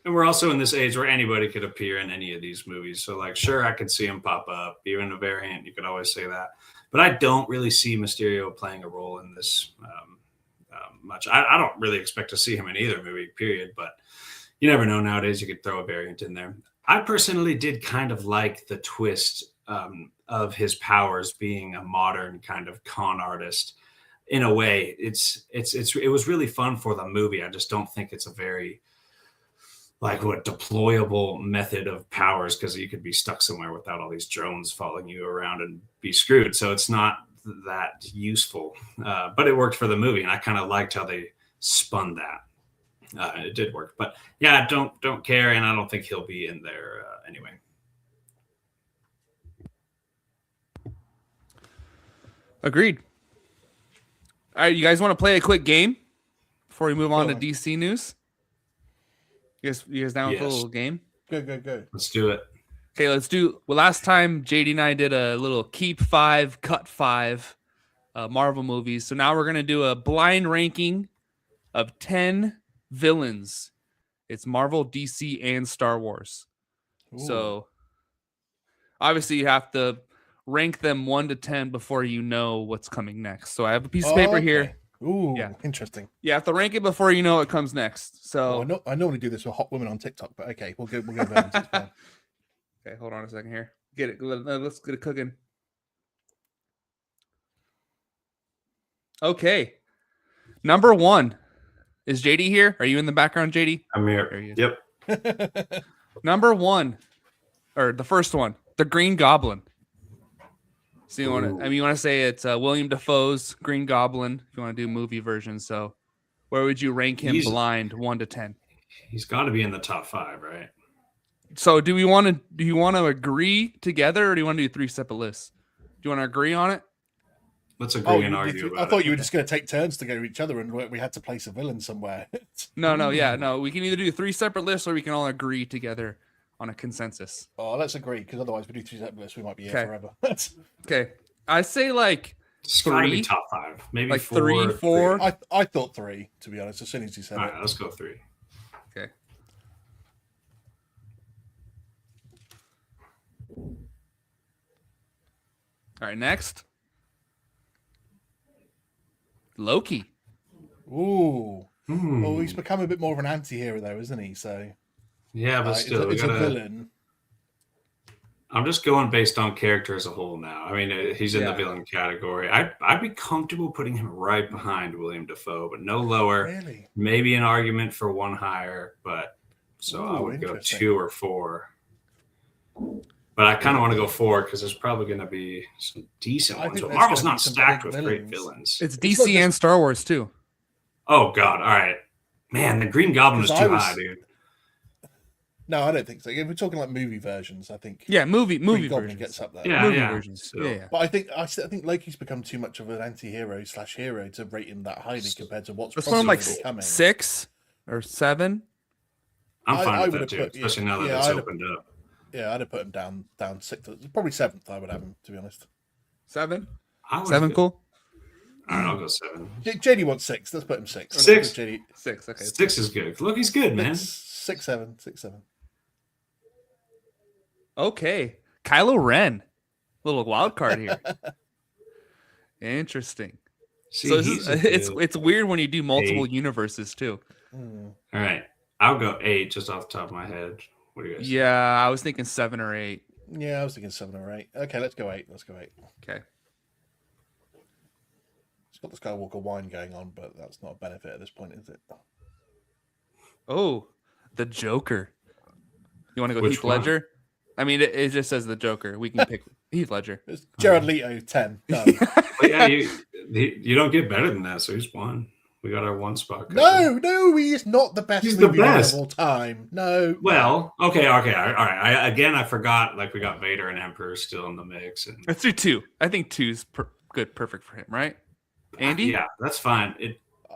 we're also in this age where anybody could appear in any of these movies. So, like, sure, I could see him pop up. Even a variant, you could always say that. But I don't really see Mysterio playing a role in this much. I don't really expect to see him in either movie, period. But you never know nowadays. You could throw a variant in there. I personally did kind of like the twist of his powers being a modern kind of con artist. In a way, it was really fun for the movie. I just don't think it's a very deployable method of powers, because you could be stuck somewhere without all these drones following you around and be screwed. So it's not that useful, but it worked for the movie, and I kind of liked how they spun that. It did work, but yeah, don't care, and I don't think he'll be in there anyway. Agreed. All right, you guys want to play a quick game before we move on to DC news? You guys down for a little game? Go. Let's do it. Okay, let's do. Well, last time JD and I did a little keep 5, cut 5 Marvel movies. So now we're gonna do a blind ranking of 10 villains. It's Marvel, DC, and Star Wars. Ooh. So obviously you have to rank them 1 to 10 before you know what's coming next. So I have a piece of paper here. Ooh, yeah, interesting. You have to rank it before you know what comes next. So I normally do this with hot women on TikTok, but okay, we'll go villains. Okay, hold on a second here. Get it. Let's get it cooking. Okay. Number 1. Is JD here? Are you in the background, JD? I'm here. Yep. Number 1, or the first one, the Green Goblin. So you want to say it's William Dafoe's Green Goblin if you want to do movie version. So where would you rank him blind 1 to 10? He's got to be in the top 5, right? So do you want to agree together, or do you want to do 3 separate lists? Do you want to agree on it? Let's agree and argue about it. I thought you were just going to take turns to go to each other, and we had to place a villain somewhere. No. We can either do 3 separate lists, or we can all agree together on a consensus. Oh, let's agree, because otherwise we do 3 separate lists, we might be here forever. Okay. I say like it's 3. Top 5. Maybe like 4. 4. I thought 3, to be honest, as soon as you said it. All it. right, let's go 3. Okay. All right, next. Loki. Ooh. Well, he's become a bit more of an anti-hero, though, isn't he? So yeah, but still, it's a villain. I'm just going based on character as a whole now. I mean, he's in the villain category. I'd be comfortable putting him right behind William Dafoe, but no lower. Really? Maybe an argument for 1 higher, but I would go 2 or 4. But I kind of want to go 4 because there's probably going to be some decent ones. But Marvel's not stacked with great villains. It's DC and Star Wars too. Oh God! All right, man, the Green Goblin is too high, dude. No, I don't think so. If we're talking like movie versions, I think movie versions gets up there. Movie versions. So. Yeah. But I think Loki's become too much of an anti-hero / hero to rate him that highly compared to what's probably like coming. 6 or 7. I'm fine with that too, especially now that it's opened up. Yeah, I'd have put him down 6th, probably 7th. I would have him, to be honest. 7. 7, cool. All right, I'll go 7. JD wants 6. Let's put him 6. 6. JD. 6. Okay. 6 is good. Look, he's good, man. 6, 7. Okay, Kylo Ren, little wild card here. Interesting. See, so it's weird when you do multiple universes too. All right, I'll go 8 just off the top of my head. What do you guys think? Yeah, I was thinking 7 or 8. Yeah, I was thinking 7 or 8. Okay, let's go 8. Okay. It's got the Skywalker wine going on, but that's not a benefit at this point, is it? Oh, the Joker. You want to go Heath Ledger? I mean, it just says the Joker. We can pick Heath Ledger. It's Jared Leto, 10. Done. But yeah, you don't get better than that. So he's one. We got our one spot covered. No, he is not the best He's the movie villain best. of all time. No. Well, okay, all right. I forgot. Like we got Vader and Emperor still in the mix, and Let's do 2. I think 2's good, perfect for him, right? Andy? yeah, that's fine.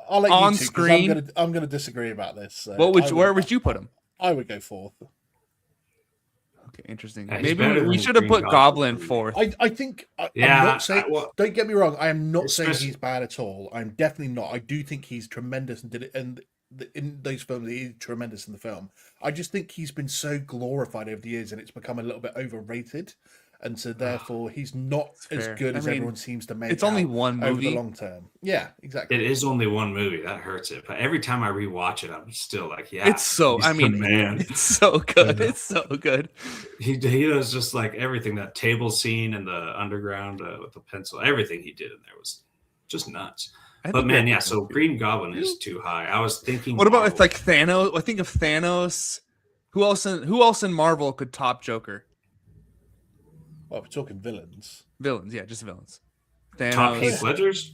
I'll let On you two, 'cause screen. I'm gonna disagree about this. So Where would you put him? I would go fourth. Okay, interesting. Yeah, he's Maybe better we than should have Green put Goblin. Goblin fourth. I think I'm Yeah, not saying. Don't get me wrong. I am not saying especially- he's bad at all. I'm definitely not. I do think he's tremendous and did it. And in those films, he's tremendous in the film. I just think he's been so glorified over the years, and it's become a little bit overrated. And so therefore, he's not as fair. good I as mean, everyone seems to make. it's only out one over the movie. long term. Yeah, exactly. It is only one movie. That hurts it. But every time I rewatch it, I'm still like, yeah. It's so. he's I the mean, man. it's so good. Yeah. It's so good. He does just like everything. That table scene and the underground with the pencil, everything he did in there was just nuts. I But think man, that- yeah. So Green Goblin is too high. I was thinking. What about Marvel. if like Thanos? I think of Thanos. Who else in Marvel could top Joker? Well, we're talking villains. Villains, yeah, just villains. Thanos. top Heath Ledger's?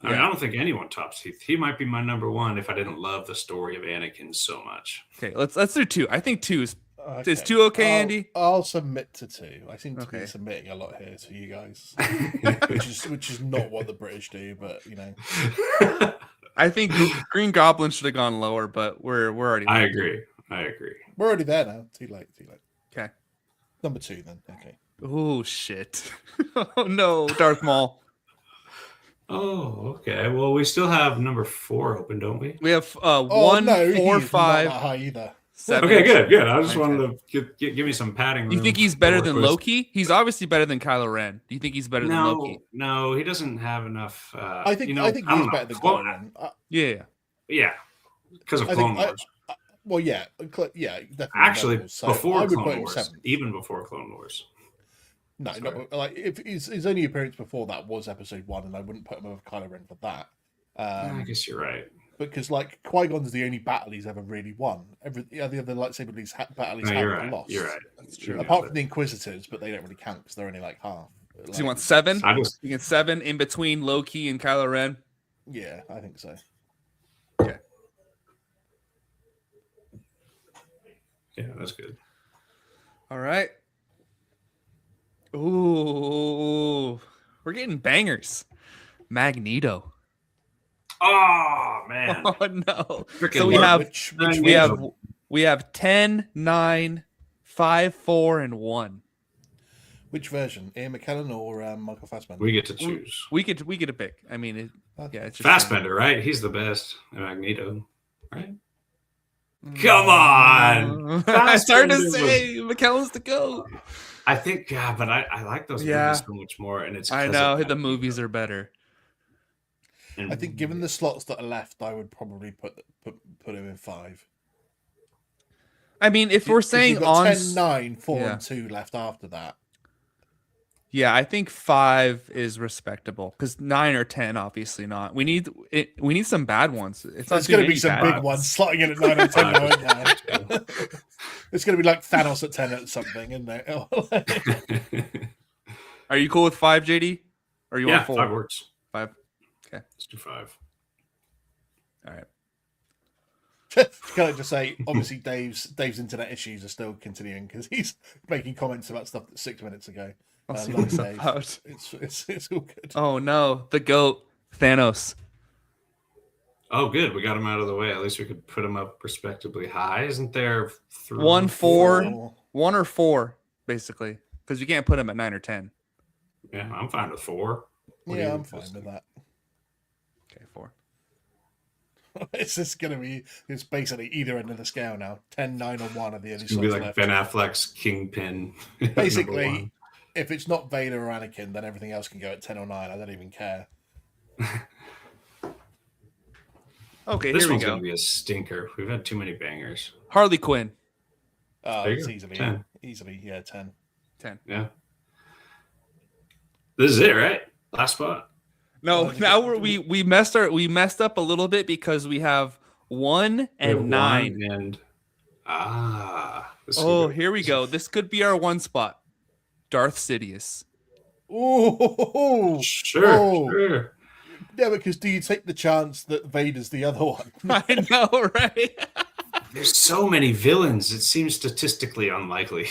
I mean, Yeah. I don't think anyone tops Heath. He might be my number one if I didn't love the story of Anakin so much. Okay, let's do 2. I think 2 is. Okay. Is 2 okay, Andy? I'll submit to 2. I seem to Okay. be submitting a lot here to you guys, which is not what the British do, but you know. I think Green Goblin should have gone lower, but we're already. I agree. We're already there now. Too late. Okay. Number 2 then. Okay. Oh shit! Oh no, Darth Maul. Oh, okay. Well, we still have number 4 open, don't we? We have Oh, 1, no, 4, he's 5, not that high either. 7. Okay, good. I just Okay. wanted to give me some padding room. You think he's better for than quiz. Loki? He's obviously better than Kylo Ren. Do you think he's better than Loki? No, he doesn't have enough. I think I he's don't know. better than Clone- Kylo Ren. Yeah. Yeah, because of I Clone think- Wars. Well, yeah, definitely. Actually, levels. So before I would put Clone him Wars, 7th. even before Clone Wars. No, Sorry. not, like if his only appearance before that was Episode 1, and I wouldn't put him over Kylo Ren for that. I guess you're right. Because like Qui-Gon's the only battle he's ever really won. The other lightsaber battle he's No, had you're were right. lost. You're right. That's true. Apart from the Inquisitors, but they don't really count because they're only like half. So you want 7? I just You get 7 in between Loki and Kylo Ren. Yeah, I think so. yeah, that's good. All right. Ooh, we're getting bangers. Magneto. Oh man, Oh no. Freaking So we love have which we have 10, 9, 5, 4, and 1. which version? Ian McKellen or Michael Fassbender? we get to choose. We get to pick. I mean, Okay. yeah, it's just Fassbender, right? He's the best. Magneto, right? Come on. I started to Fassbender say McKellen's the GOAT. I think, yeah, but I like those Yeah. movies so much more, and it's I 'cause know of the that. movies are better. And I think given the slots that are left, I would probably put him in 5. I mean, if we're Because saying you've got on 10, 9, 4, Yeah. and 2 left after that. Yeah, I think 5 is respectable because 9 or 10, obviously not. We need some bad ones. It's not There's too going to many be some bad big ones. ones slotting in at 9 and 10 now, isn't there? It's going to be like Thanos at 10 at something, isn't there? Are you cool with 5, JD? Or you yeah, want 4? 5 works. 5. Let's do 5. All right. Can I just say, obviously, Dave's internet issues are still continuing because he's making comments about stuff that's 6 minutes ago. I'll see love what's Dave. about. It's all good. Oh no, the GOAT, Thanos. Oh, good. We got him out of the way. At least we could put him up respectably high. Isn't there 3, 1, 4, Four. 1 or 4, basically, because you can't put him at 9 or 10. Yeah, I'm fine with 4. What do Yeah, you I'm think? fine with that. Okay, 4. It's just going to be, it's basically either end of the scale now. 10, 9, or 1 are the only It's gonna be slots like left. Ben Affleck's Kingpin. number Basically, 1. if it's not Vader or Anakin, then everything else can go at 10 or 9. I don't even care. Okay, This here we one's go. gonna be a stinker. We've had too many bangers. Harley Quinn, There you It's go. easily, 10. yeah, 10. 10. Yeah. This is it, right? Last spot. No, now we messed up a little bit because we have 1 We have and 9. 1 and this Oh, could here we go. This could be our 1 spot. Darth Sidious. Oh, Sure. yeah, because do you take the chance that Vader's the other one? I know, right? There's so many villains. It seems statistically unlikely,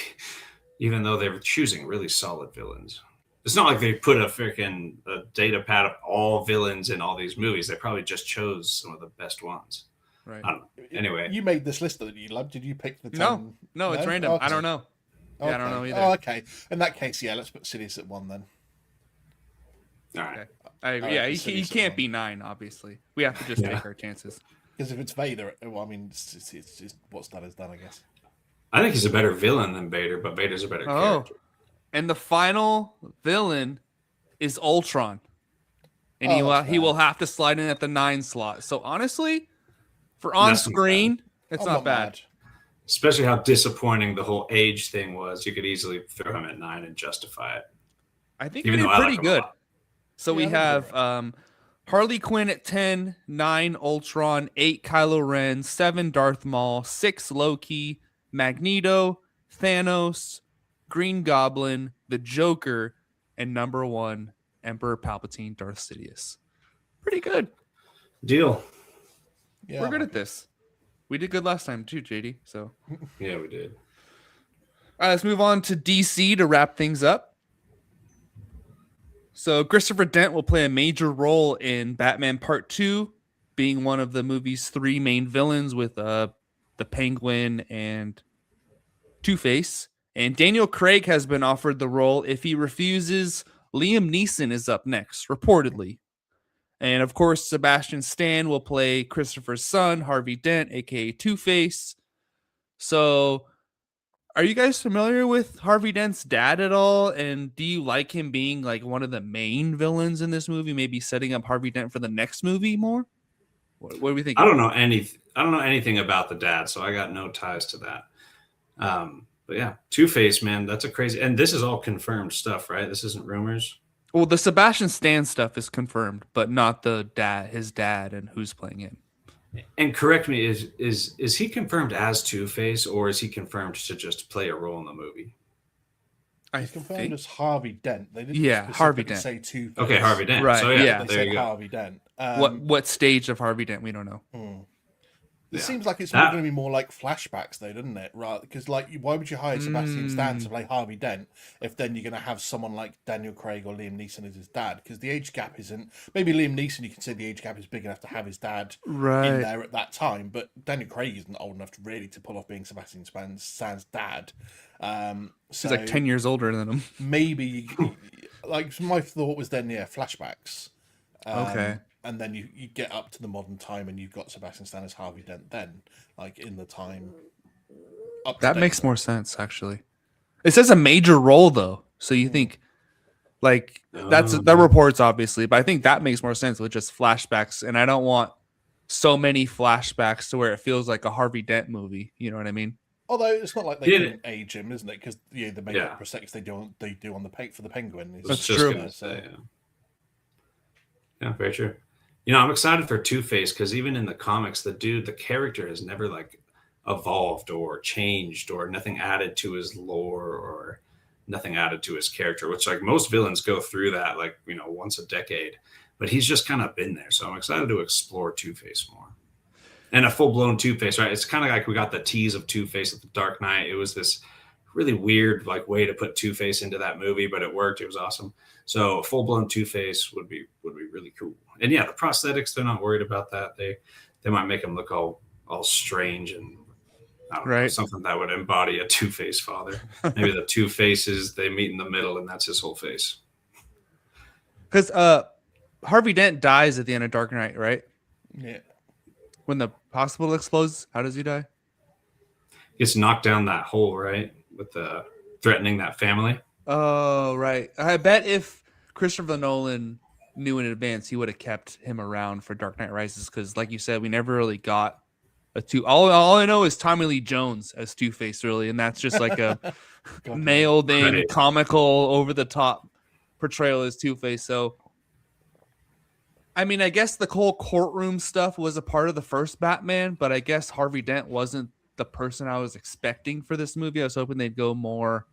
even though they were choosing really solid villains. It's not like they put a freaking data pad of all villains in all these movies. They probably just chose some of the best ones. Right. I don't know. Anyway, You made this list that you loved. Did you pick the 10? No, it's random. Okay. I don't know. Okay. Yeah, I don't know either. Oh, okay. In that case, yeah, let's put Sidious at 1 then. all right. Okay. I agree. I Yeah, reckon he Sidious at can't 1. be 9, obviously. We have to just Yeah. take our chances. Because if it's Vader, well, I mean, it's just what's done is done, I guess. I think he's a better villain than Vader, but Vader's a better character. And the final villain is Ultron. And Oh, he will have to slide in at the 9 slot. So honestly, for on That's not screen, it's I'm not bad. mad. Especially how disappointing the whole age thing was. You could easily throw him at 9 and justify it. I think Even we though did I pretty like him a good. lot. So we Yeah, I think have Harley Quinn at 10, 9 Ultron, 8 Kylo Ren, 7 Darth Maul, 6 Loki, Magneto, Thanos, Green Goblin, the Joker, and number 1 Emperor Palpatine, Darth Sidious. Pretty good. Deal. Yeah, We're good at this. We did good last time too, JD. So Yeah, we did. all right, let's move on to DC to wrap things up. So Christopher Dent will play a major role in Batman Part 2, being one of the movie's 3 main villains with the Penguin and Two-Face. And Daniel Craig has been offered the role. If he refuses, Liam Neeson is up next, reportedly. And of course, Sebastian Stan will play Christopher's son, Harvey Dent, aka Two-Face. So are you guys familiar with Harvey Dent's dad at all? And do you like him being like one of the main villains in this movie? Maybe setting up Harvey Dent for the next movie more? What do we think? I don't know anything about the dad, so I got no ties to that. But yeah, Two-Face, man, that's a crazy. And this is all confirmed stuff, right? This isn't rumors. Well, the Sebastian Stan stuff is confirmed, but not his dad, and who's playing it. And correct me, is he confirmed as Two-Face, or is he confirmed to just play a role in the movie? He's confirmed as Harvey Dent. They didn't Harvey specifically Dent. say Two-Face. Okay, Harvey Dent. Right, So yeah. They there said you go. Harvey Dent. What stage of Harvey Dent? We don't know. It Yeah. seems like it's going to be more like flashbacks, though, doesn't it? Right? Because, like, why would you hire Sebastian Stan to play Harvey Dent if then you're going to have someone like Daniel Craig or Liam Neeson as his dad? Because the age gap isn't. Maybe Liam Neeson, you can say the age gap is big enough to have his dad in there at that time, but Daniel Craig isn't old enough to really to pull off being Sebastian Stan's dad. So He's like 10 years older than him. maybe, like, my thought was then, flashbacks. Okay. And then you get up to the modern time and you've got Sebastian Stan as Harvey Dent then, like in the time. That makes more sense, actually. It says a major role, though. So you think, like, that reports, obviously, but I think that makes more sense with just flashbacks. And I don't want so many flashbacks to where it feels like a Harvey Dent movie. You know what I mean? Although it's not like they didn't age him, isn't it? Because the makeup prosthetics they do on the for the Penguin. That's true. Yeah, very true. You know, I'm excited for Two-Face because even in the comics, the character has never like evolved or changed or nothing added to his lore or nothing added to his character, which like most villains go through that like, once a decade, but he's just kind of been there. So I'm excited to explore Two-Face more and a full blown Two-Face, right? It's kind of like we got the tease of Two-Face at the Dark Knight. It was this really weird like way to put Two-Face into that movie, but it worked. It was awesome. So full blown Two-Face would be really cool. And yeah, the prosthetics, they're not worried about that. They might make him look all strange and I don't know, something that would embody a Two-Face father. Maybe the two faces, they meet in the middle and that's his whole face. Because Harvey Dent dies at the end of Dark Knight, right? Yeah. When the hospital explodes, how does he die? He gets knocked down that hole, right? With the threatening that family. Oh, right. I bet if Christopher Nolan knew in advance, he would have kept him around for Dark Knight Rises because, like you said, we never really got a all I know is Tommy Lee Jones as Two-Face, really, and that's just like a mailed in, comical, over the top portrayal as Two-Face. So, I mean, I guess the whole courtroom stuff was a part of the first Batman, but I guess Harvey Dent wasn't the person I was expecting for this movie. I was hoping they'd go more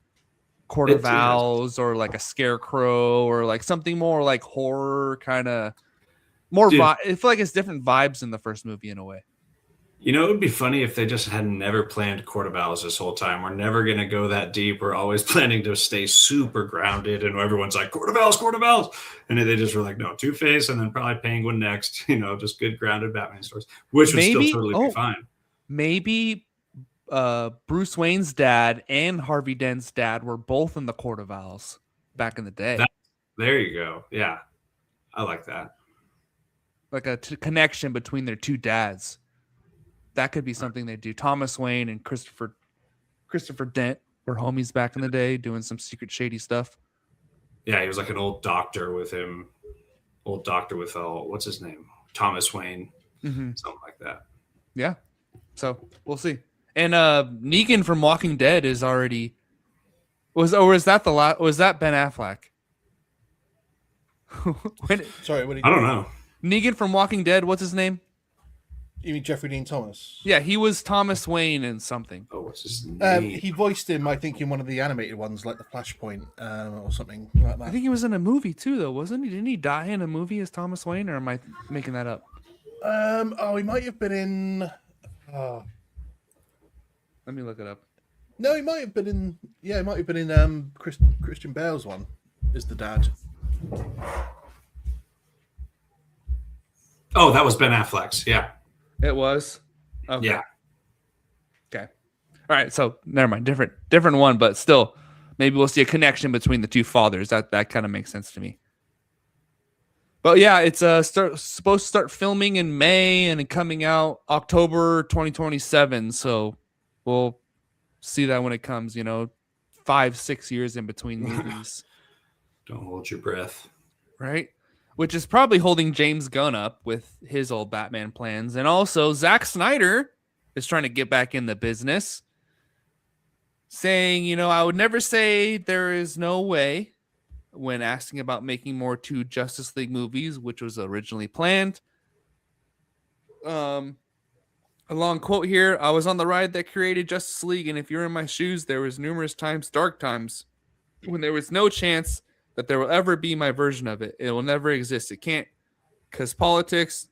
Court of It has. Owls or like a Scarecrow or like something more like horror kind of more Dude. I feel like it's different vibes in the first movie in a way. You know, it would be funny if they just had never planned Court of Owls this whole time. We're never going to go that deep. We're always planning to stay super grounded, and everyone's like, Court of Owls, Court of Owls. And then they just were like, no, Two-Face, and then probably Penguin next. You know, just good grounded Batman stories, which would still totally be fine. Maybe Bruce Wayne's dad and Harvey Dent's dad were both in the Court of Owls back in the day. There you go. Yeah, I like that. Like a connection between their two dads. That could be something they do. Thomas Wayne and Christopher Dent were homies back in the day doing some secret shady stuff. Yeah, he was like an old doctor with him. Old doctor with what's his name? Thomas Wayne. Mm-hmm. Something like that. Yeah. So we'll see. And Negan from Walking Dead is already was that Ben Affleck? Sorry, I don't know. Negan from Walking Dead, what's his name? You mean Jeffrey Dean Thomas? Yeah, he was Thomas Wayne in something. Oh, what's his name? He voiced him, I think, in one of the animated ones, like the Flashpoint or something like that. I think he was in a movie too, though, wasn't he? Didn't he die in a movie as Thomas Wayne, or am I making that up? He might have been in. Let me look it up. No, he might have been in. Yeah, he might have been in Christian Bale's one. Is the dad? Oh, that was Ben Affleck's. Yeah. It was. Okay. Yeah. Okay. All right. So never mind. Different one, but still, maybe we'll see a connection between the two fathers. That kind of makes sense to me. But yeah, it's supposed to start filming in May and coming out October 2027. So we'll see that when it comes. 5-6 years in between movies. Don't hold your breath. Right? Which is probably holding James Gunn up with his old Batman plans. And also, Zack Snyder is trying to get back in the business, saying, I would never say there is no way when asking about making more 2 Justice League movies, which was originally planned. A long quote here. I was on the ride that created Justice League, and if you're in my shoes, there was numerous times, dark times, when there was no chance that there will ever be my version of it. It will never exist. It can't, because politics,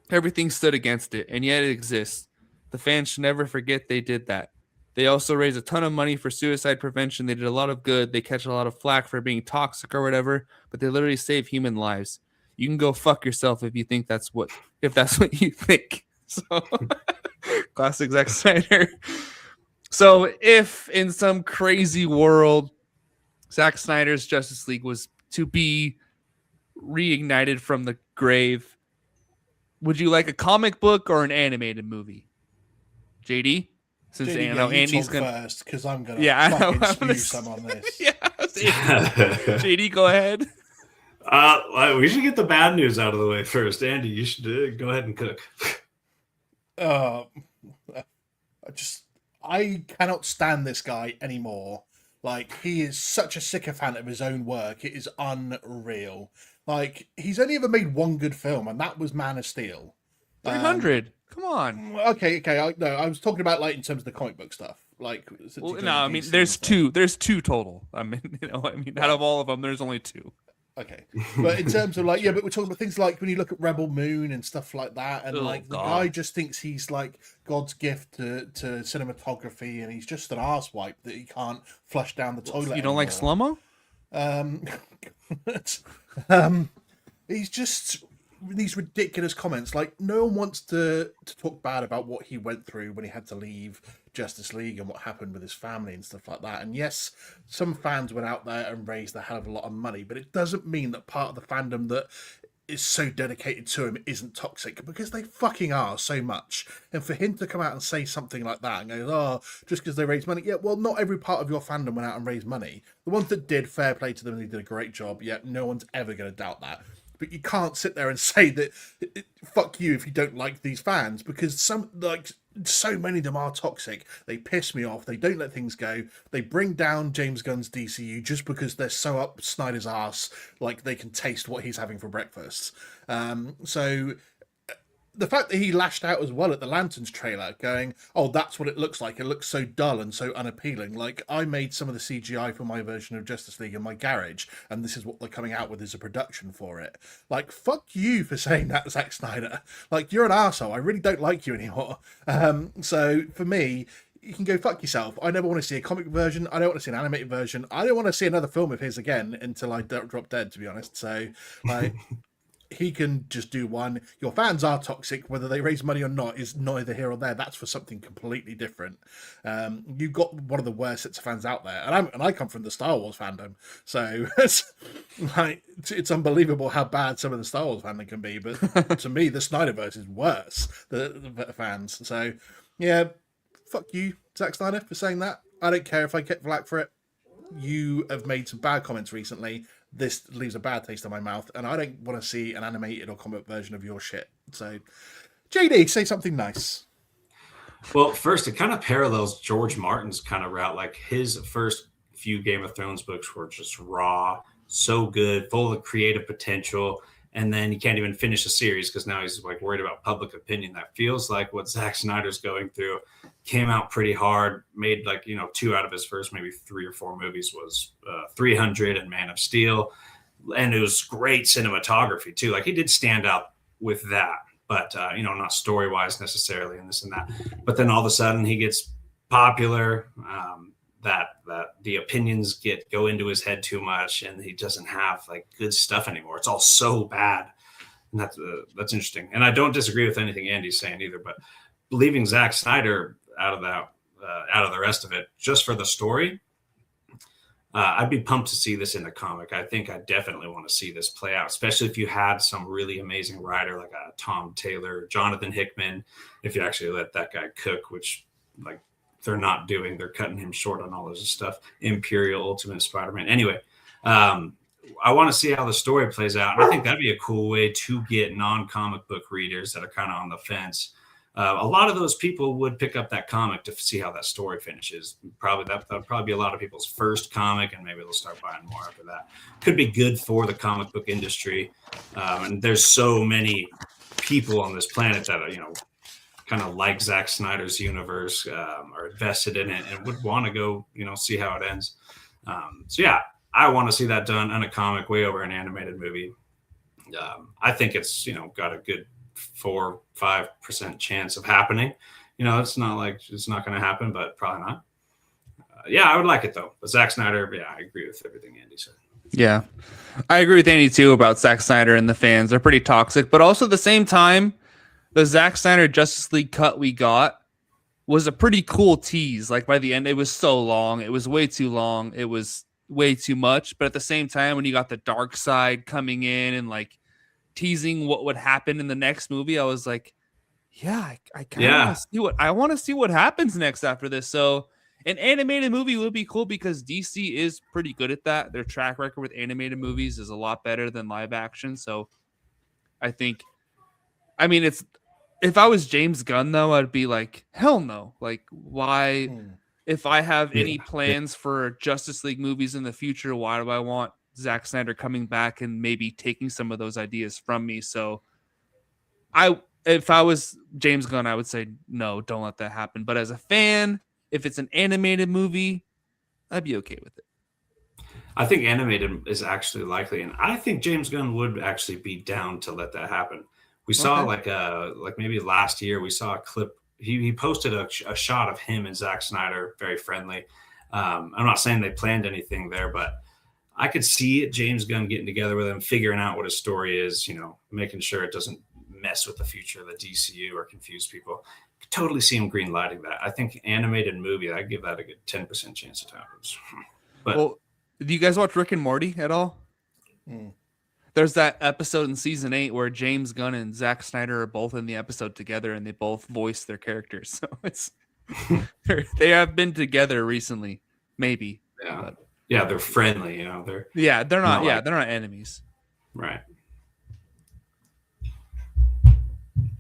everything stood against it, and yet it exists. The fans should never forget they did that. They also raised a ton of money for suicide prevention. They did a lot of good. They catch a lot of flack for being toxic or whatever, but they literally save human lives. You can go fuck yourself if that's what you think. So, classic Zack Snyder. So, if in some crazy world Zack Snyder's Justice League was to be reignited from the grave, would you like a comic book or an animated movie? JD? Since JD, I know Andy's going gonna first, because I'm gonna spew some on this. Yeah, JD, go ahead. We should get the bad news out of the way first. Andy, you should go ahead and cook. I cannot stand this guy anymore. Like, he is such a sycophant of his own work. It is unreal. Like, he's only ever made one good film, and that was Man of Steel. 300. Come on. Okay. I was talking about, like, in terms of the comic book stuff. Like, I mean, there's two. There's 2 total. I mean, out of all of them, there's only 2. Okay, but in terms of but we're talking about things like when you look at Rebel Moon and stuff like that, and the guy just thinks he's like God's gift to cinematography, and he's just an arsewipe that he can't flush down the toilet. You don't like slow-mo? He's just these ridiculous comments. Like, no one wants to talk bad about what he went through when he had to leave Justice League and what happened with his family and stuff like that. And yes, some fans went out there and raised a hell of a lot of money, but it doesn't mean that part of the fandom that is so dedicated to him isn't toxic, because they fucking are so much. And for him to come out and say something like that and go, just because they raised money. Yeah, well, not every part of your fandom went out and raised money. The ones that did, fair play to them, they did a great job. Yeah, no one's ever going to doubt that. But you can't sit there and say that fuck you if you don't like these fans, because so many of them are toxic. They piss me off. They don't let things go. They bring down James Gunn's DCU just because they're so up Snyder's ass, like they can taste what he's having for breakfast. So the fact that he lashed out as well at the Lanterns trailer, going, "Oh, that's what it looks like. It looks so dull and so unappealing." Like, I made some of the CGI for my version of Justice League in my garage, and this is what they're coming out with as a production for it. Like, fuck you for saying that, Zack Snyder. Like, you're an arsehole. I really don't like you anymore. So for me, you can go fuck yourself. I never want to see a comic version. I don't want to see an animated version. I don't want to see another film of his again until I drop dead, to be honest. So, like, he can just do one. Your fans are toxic, whether they raise money or not is neither here or there. That's for something completely different. You've got one of the worst sets of fans out there, and I come from the Star Wars fandom, so it's unbelievable how bad some of the Star Wars fandom can be. But to me, the Snyderverse is worse. The fans. So yeah, fuck you, Zack Snyder, for saying that. I don't care if I get flack for it. You have made some bad comments recently. This leaves a bad taste in my mouth, and I don't want to see an animated or comic version of your shit. So, JD, say something nice. Well, first, it kind of parallels George Martin's kind of route. Like, his first few Game of Thrones books were just raw, so good, full of creative potential. And then he can't even finish a series because now he's like worried about public opinion. That feels like what Zack Snyder's going through. Came out pretty hard, made like, 2 out of his first maybe 3 or 4 movies was 300 and Man of Steel. And it was great cinematography too. Like, he did stand out with that, but not story wise necessarily and this and that. But then all of a sudden he gets popular, that the opinions go into his head too much, and he doesn't have like good stuff anymore. It's all so bad. And that's interesting. And I don't disagree with anything Andy's saying either, but leaving Zack Snyder out of the rest of it, just for the story, I'd be pumped to see this in the comic. I think I definitely want to see this play out, especially if you had some really amazing writer like Tom Taylor, Jonathan Hickman, if you actually let that guy cook, which like they're not doing. They're cutting him short on all this stuff. Imperial, Ultimate Spider-Man. Anyway, I want to see how the story plays out. And I think that'd be a cool way to get non-comic book readers that are kind of on the fence. A lot of those people would pick up that comic to see how that story finishes. Probably that'd probably be a lot of people's first comic, and maybe they'll start buying more after that. Could be good for the comic book industry. And there's so many people on this planet that are, kind of like Zack Snyder's universe, are invested in it and would want to go, see how it ends. So yeah, I want to see that done in a comic way over an animated movie. I think it's, got a good 4-5% chance of happening. It's not like it's not going to happen, but probably not. Yeah, I would like it though. But Zack Snyder, yeah, I agree with everything Andy said. Yeah, I agree with Andy too about Zack Snyder and the fans. They're pretty toxic, but also at the same time, the Zack Snyder Justice League cut we got was a pretty cool tease. Like, by the end, it was so long. It was way too long. It was way too much. But at the same time, when you got the dark side coming in and like teasing what would happen in the next movie, I was like, yeah, I kind of want to see what happens next after this. So an animated movie would be cool because DC is pretty good at that. Their track record with animated movies is a lot better than live action. So I think, if I was James Gunn, though, I'd be like, hell no. Like, why? If I have any plans for Justice League movies in the future, why do I want Zack Snyder coming back and maybe taking some of those ideas from me? So if I was James Gunn, I would say, no, don't let that happen. But as a fan, if it's an animated movie, I'd be okay with it. I think animated is actually likely. And I think James Gunn would actually be down to let that happen. We saw like maybe last year, we saw a clip. He posted a shot of him and Zack Snyder, very friendly. I'm not saying they planned anything there, but I could see it, James Gunn getting together with him, figuring out what his story is, making sure it doesn't mess with the future of the DCU or confuse people. Could totally see him green lighting that. I think animated movie, I'd give that a good 10% chance it happens. But do you guys watch Rick and Morty at all? There's that episode in season 8 where James Gunn and Zack Snyder are both in the episode together, and they both voice their characters. So it's they have been together recently, maybe. Yeah, but, yeah, they're friendly. They're not. Yeah, they're not enemies. Right.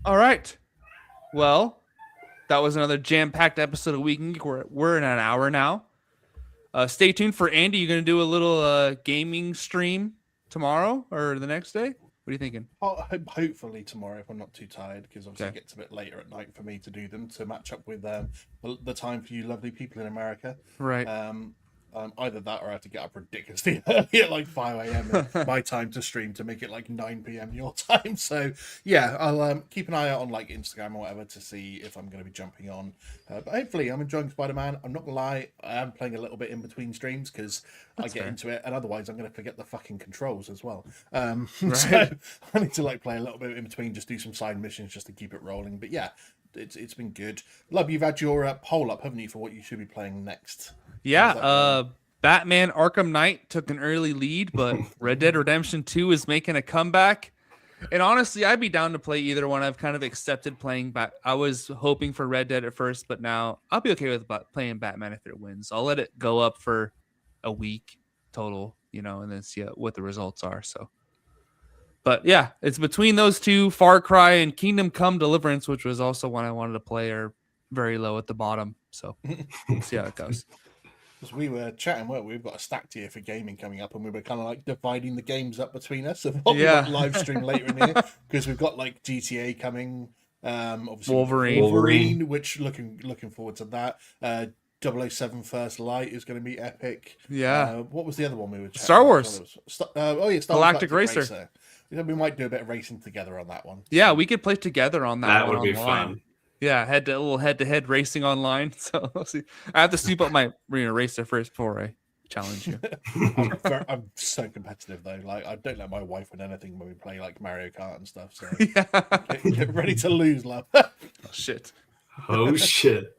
All right. Well, that was another jam-packed episode of Week in Geek. We're in an hour now. Stay tuned for Andy. You're going to do a little gaming stream tomorrow or the next day? What are you thinking? Hopefully tomorrow if I'm not too tired, because obviously Okay. it gets a bit later at night for me to do them to match up with the time for you lovely people in America. Right. Either that or I have to get up ridiculously early at like 5 a.m. my time to stream to make it like 9 p.m. your time. So yeah, I'll keep an eye out on like Instagram or whatever to see if I'm going to be jumping on. But hopefully I'm enjoying Spider-Man. I'm not going to lie, I am playing a little bit in between streams because I get fair. into it, and otherwise I'm going to forget the fucking controls as well. Right. So I need to like play a little bit in between, just do some side missions just to keep it rolling. But yeah, it's been good. Love, you've had your poll up, haven't you, for what you should be playing next? Yeah, Batman Arkham Knight took an early lead, but Red Dead Redemption 2 is making a comeback. And honestly, I'd be down to play either one. I've kind of accepted playing back. I was hoping for Red Dead at first, but now I'll be okay with playing Batman if it wins. I'll let it go up for a week total, and then see what the results are. So, but yeah, it's between those two, Far Cry and Kingdom Come Deliverance, which was also one I wanted to play, are very low at the bottom. So we'll see how it goes. Because we were chatting, weren't we? We've got a stacked year for gaming coming up, and we were kind of like dividing the games up between us of what we Yeah. might live stream later in the year. Because we've got like GTA coming, obviously Wolverine, which looking forward to that. 007 First Light is going to be epic. Yeah. What was the other one we were chatting Star about? Wars. Star Wars Galactic Racer. Yeah, we might do a bit of racing together on that one. Yeah, we could play together on that. That one would be online. fun. Yeah, a little head-to-head racing online. So we'll see. I have to sweep up my racer first before I challenge you. I'm so competitive though. Like I don't let my wife win anything when we play like Mario Kart and stuff. So Yeah. get ready to lose, love. Oh, shit. Oh shit.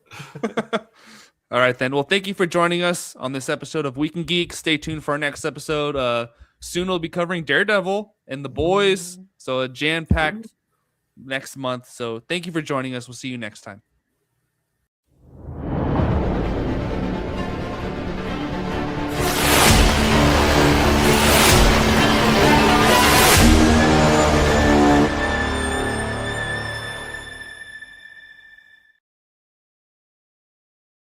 All right then. Well, thank you for joining us on this episode of Week in Geek. Stay tuned for our next episode. Soon we'll be covering Daredevil and The Boys. So a jam-packed next month. So thank you for joining us. We'll see you next time.